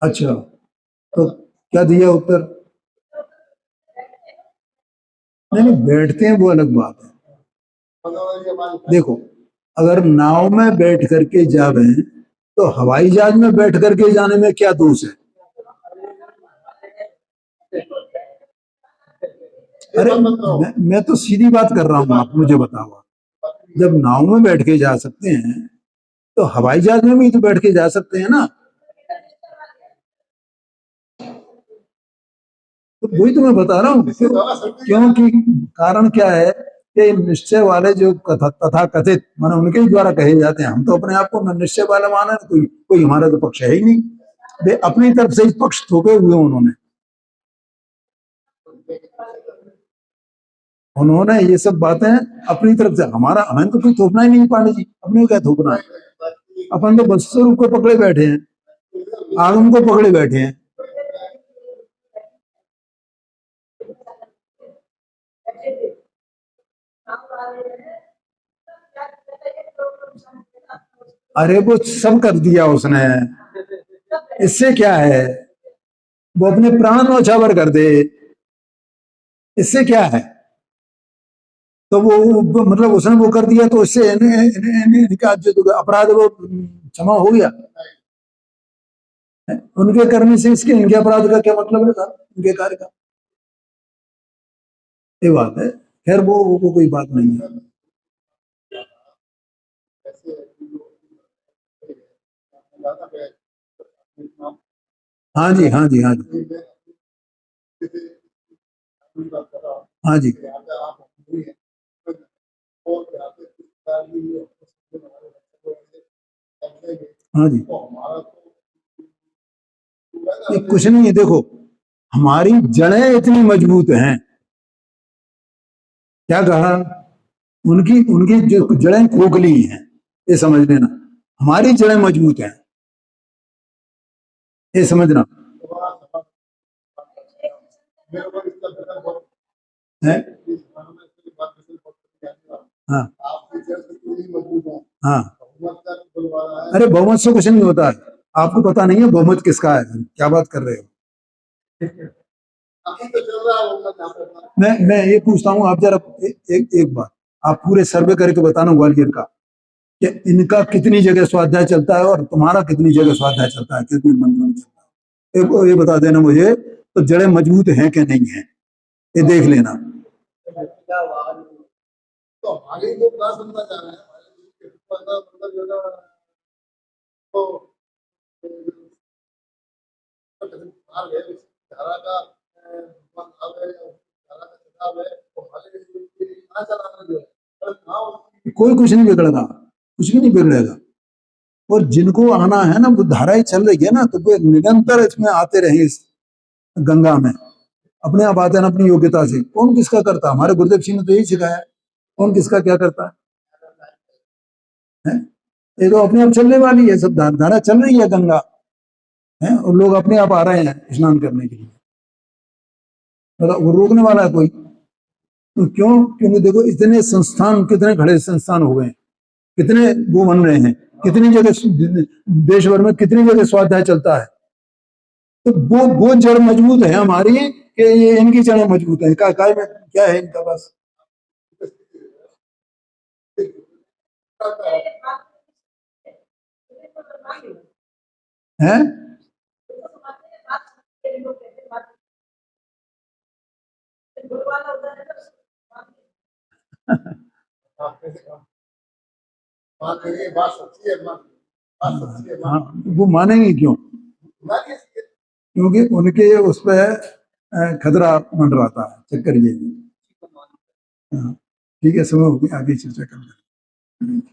अच्छा, तो क्या दिया उत्तर? नहीं, बैठते हैं वो अलग बात है। देखो, अगर नाव में बैठ करके जावे तो हवाई जहाज में बैठ करके जाने में क्या दोष है? अरे मैं तो सीधी बात कर रहा हूँ, आप मुझे बताओ, जब नाव में बैठ के जा सकते हैं तो हवाई जहाज में भी तो बैठ के जा सकते हैं ना। तो वही तो मैं बता रहा हूँ, क्योंकि कारण क्या है कि निश्चय वाले जो तथा कथित माने उनके ही द्वारा कहे जाते हैं, हम तो अपने आप को निश्चय वाला माने, कोई हमारा तो पक्ष है ही नहीं, वे अपनी तरफ से ही पक्ष थोपे हुए उन्होंने ये सब बातें अपनी तरफ से, हमारा हमें तो कोई थोपना ही नहीं, पांडे जी अपने क्या थोपना है, अपन तो बस स्वरूप को पकड़े बैठे हैं, आगम को पकड़े बैठे हैं। अरे वो सब कर दिया उसने, इससे क्या है, वो अपने प्राण न्यौछावर कर दे, इससे क्या है। तो वो मतलब उसने वो कर दिया तो इससे इनका जो अपराध वो क्षमा हो गया। उनके करने से इसके इनके अपराध का क्या मतलब है था, उनके कार्य का, ये बात है। खैर वो कोई बात नहीं है। हाँ जी, हाँ जी, हाँ जी, हाँ जी, हाँ जी। ये कुछ नहीं है, देखो हमारी जड़ें इतनी मजबूत हैं, क्या कहा, उनकी उनकी जो जड़ें खोखली हैं, ये समझ लेना, हमारी जड़ें मजबूत हैं, ये समझना है। हाँ, हाँ, अरे बहुमत से कुछ नहीं होता है, आपको पता नहीं है बहुमत किसका है, क्या बात कर रहे हो। मैं ये पूछता हूँ, आप जरा एक बात, आप पूरे सर्वे करके बताना ग्वालियर का, कि इनका कितनी जगह स्वाध्याय चलता है और तुम्हारा कितनी जगह स्वाध्याय चलता है, कितने मंदिरों में चलता है, ये बता देना मुझे, तो जड़ें मजबूत हैं कि नहीं है, ये देख लेना। तो आगे तो क्या बनना चाह रहे हैं, तो धारा का कोई कुछ नहीं बिगड़ेगा, कुछ भी नहीं बिगड़ेगा। और जिनको आना है ना, वो धाराएं चल रही है ना, तो वे निरंतर इसमें आते रहे, इस गंगा में अपने आप आते हैं अपनी योग्यता से। कौन किसका करता, हमारे गुरुदेव सिंह ने तो यही सिखाया, कौन किसका क्या करता है। ये तो अपने आप चलने वाली है, सब धारा चल रही है गंगा है, और लोग अपने आप आ रहे हैं स्नान करने के लिए, मतलब वो रोकने वाला है कोई। तो क्यों, क्योंकि देखो इतने संस्थान, कितने खड़े संस्थान हो गए, कितने वो बन रहे हैं, कितनी जगह देश भर में कितनी जगह स्वाध्याय चलता है। तो वो जड़ मजबूत है हमारी, कि ये इनकी जड़ें मजबूत है, काय में क्या है इनका बस है। हाँ, वो मानेंगे क्यों, क्योंकि उनके उस पर खतरा मंडराता है, चक्कर ये है। हाँ, ठीक है, समय हो गया, आगे चर्चा करेंगे।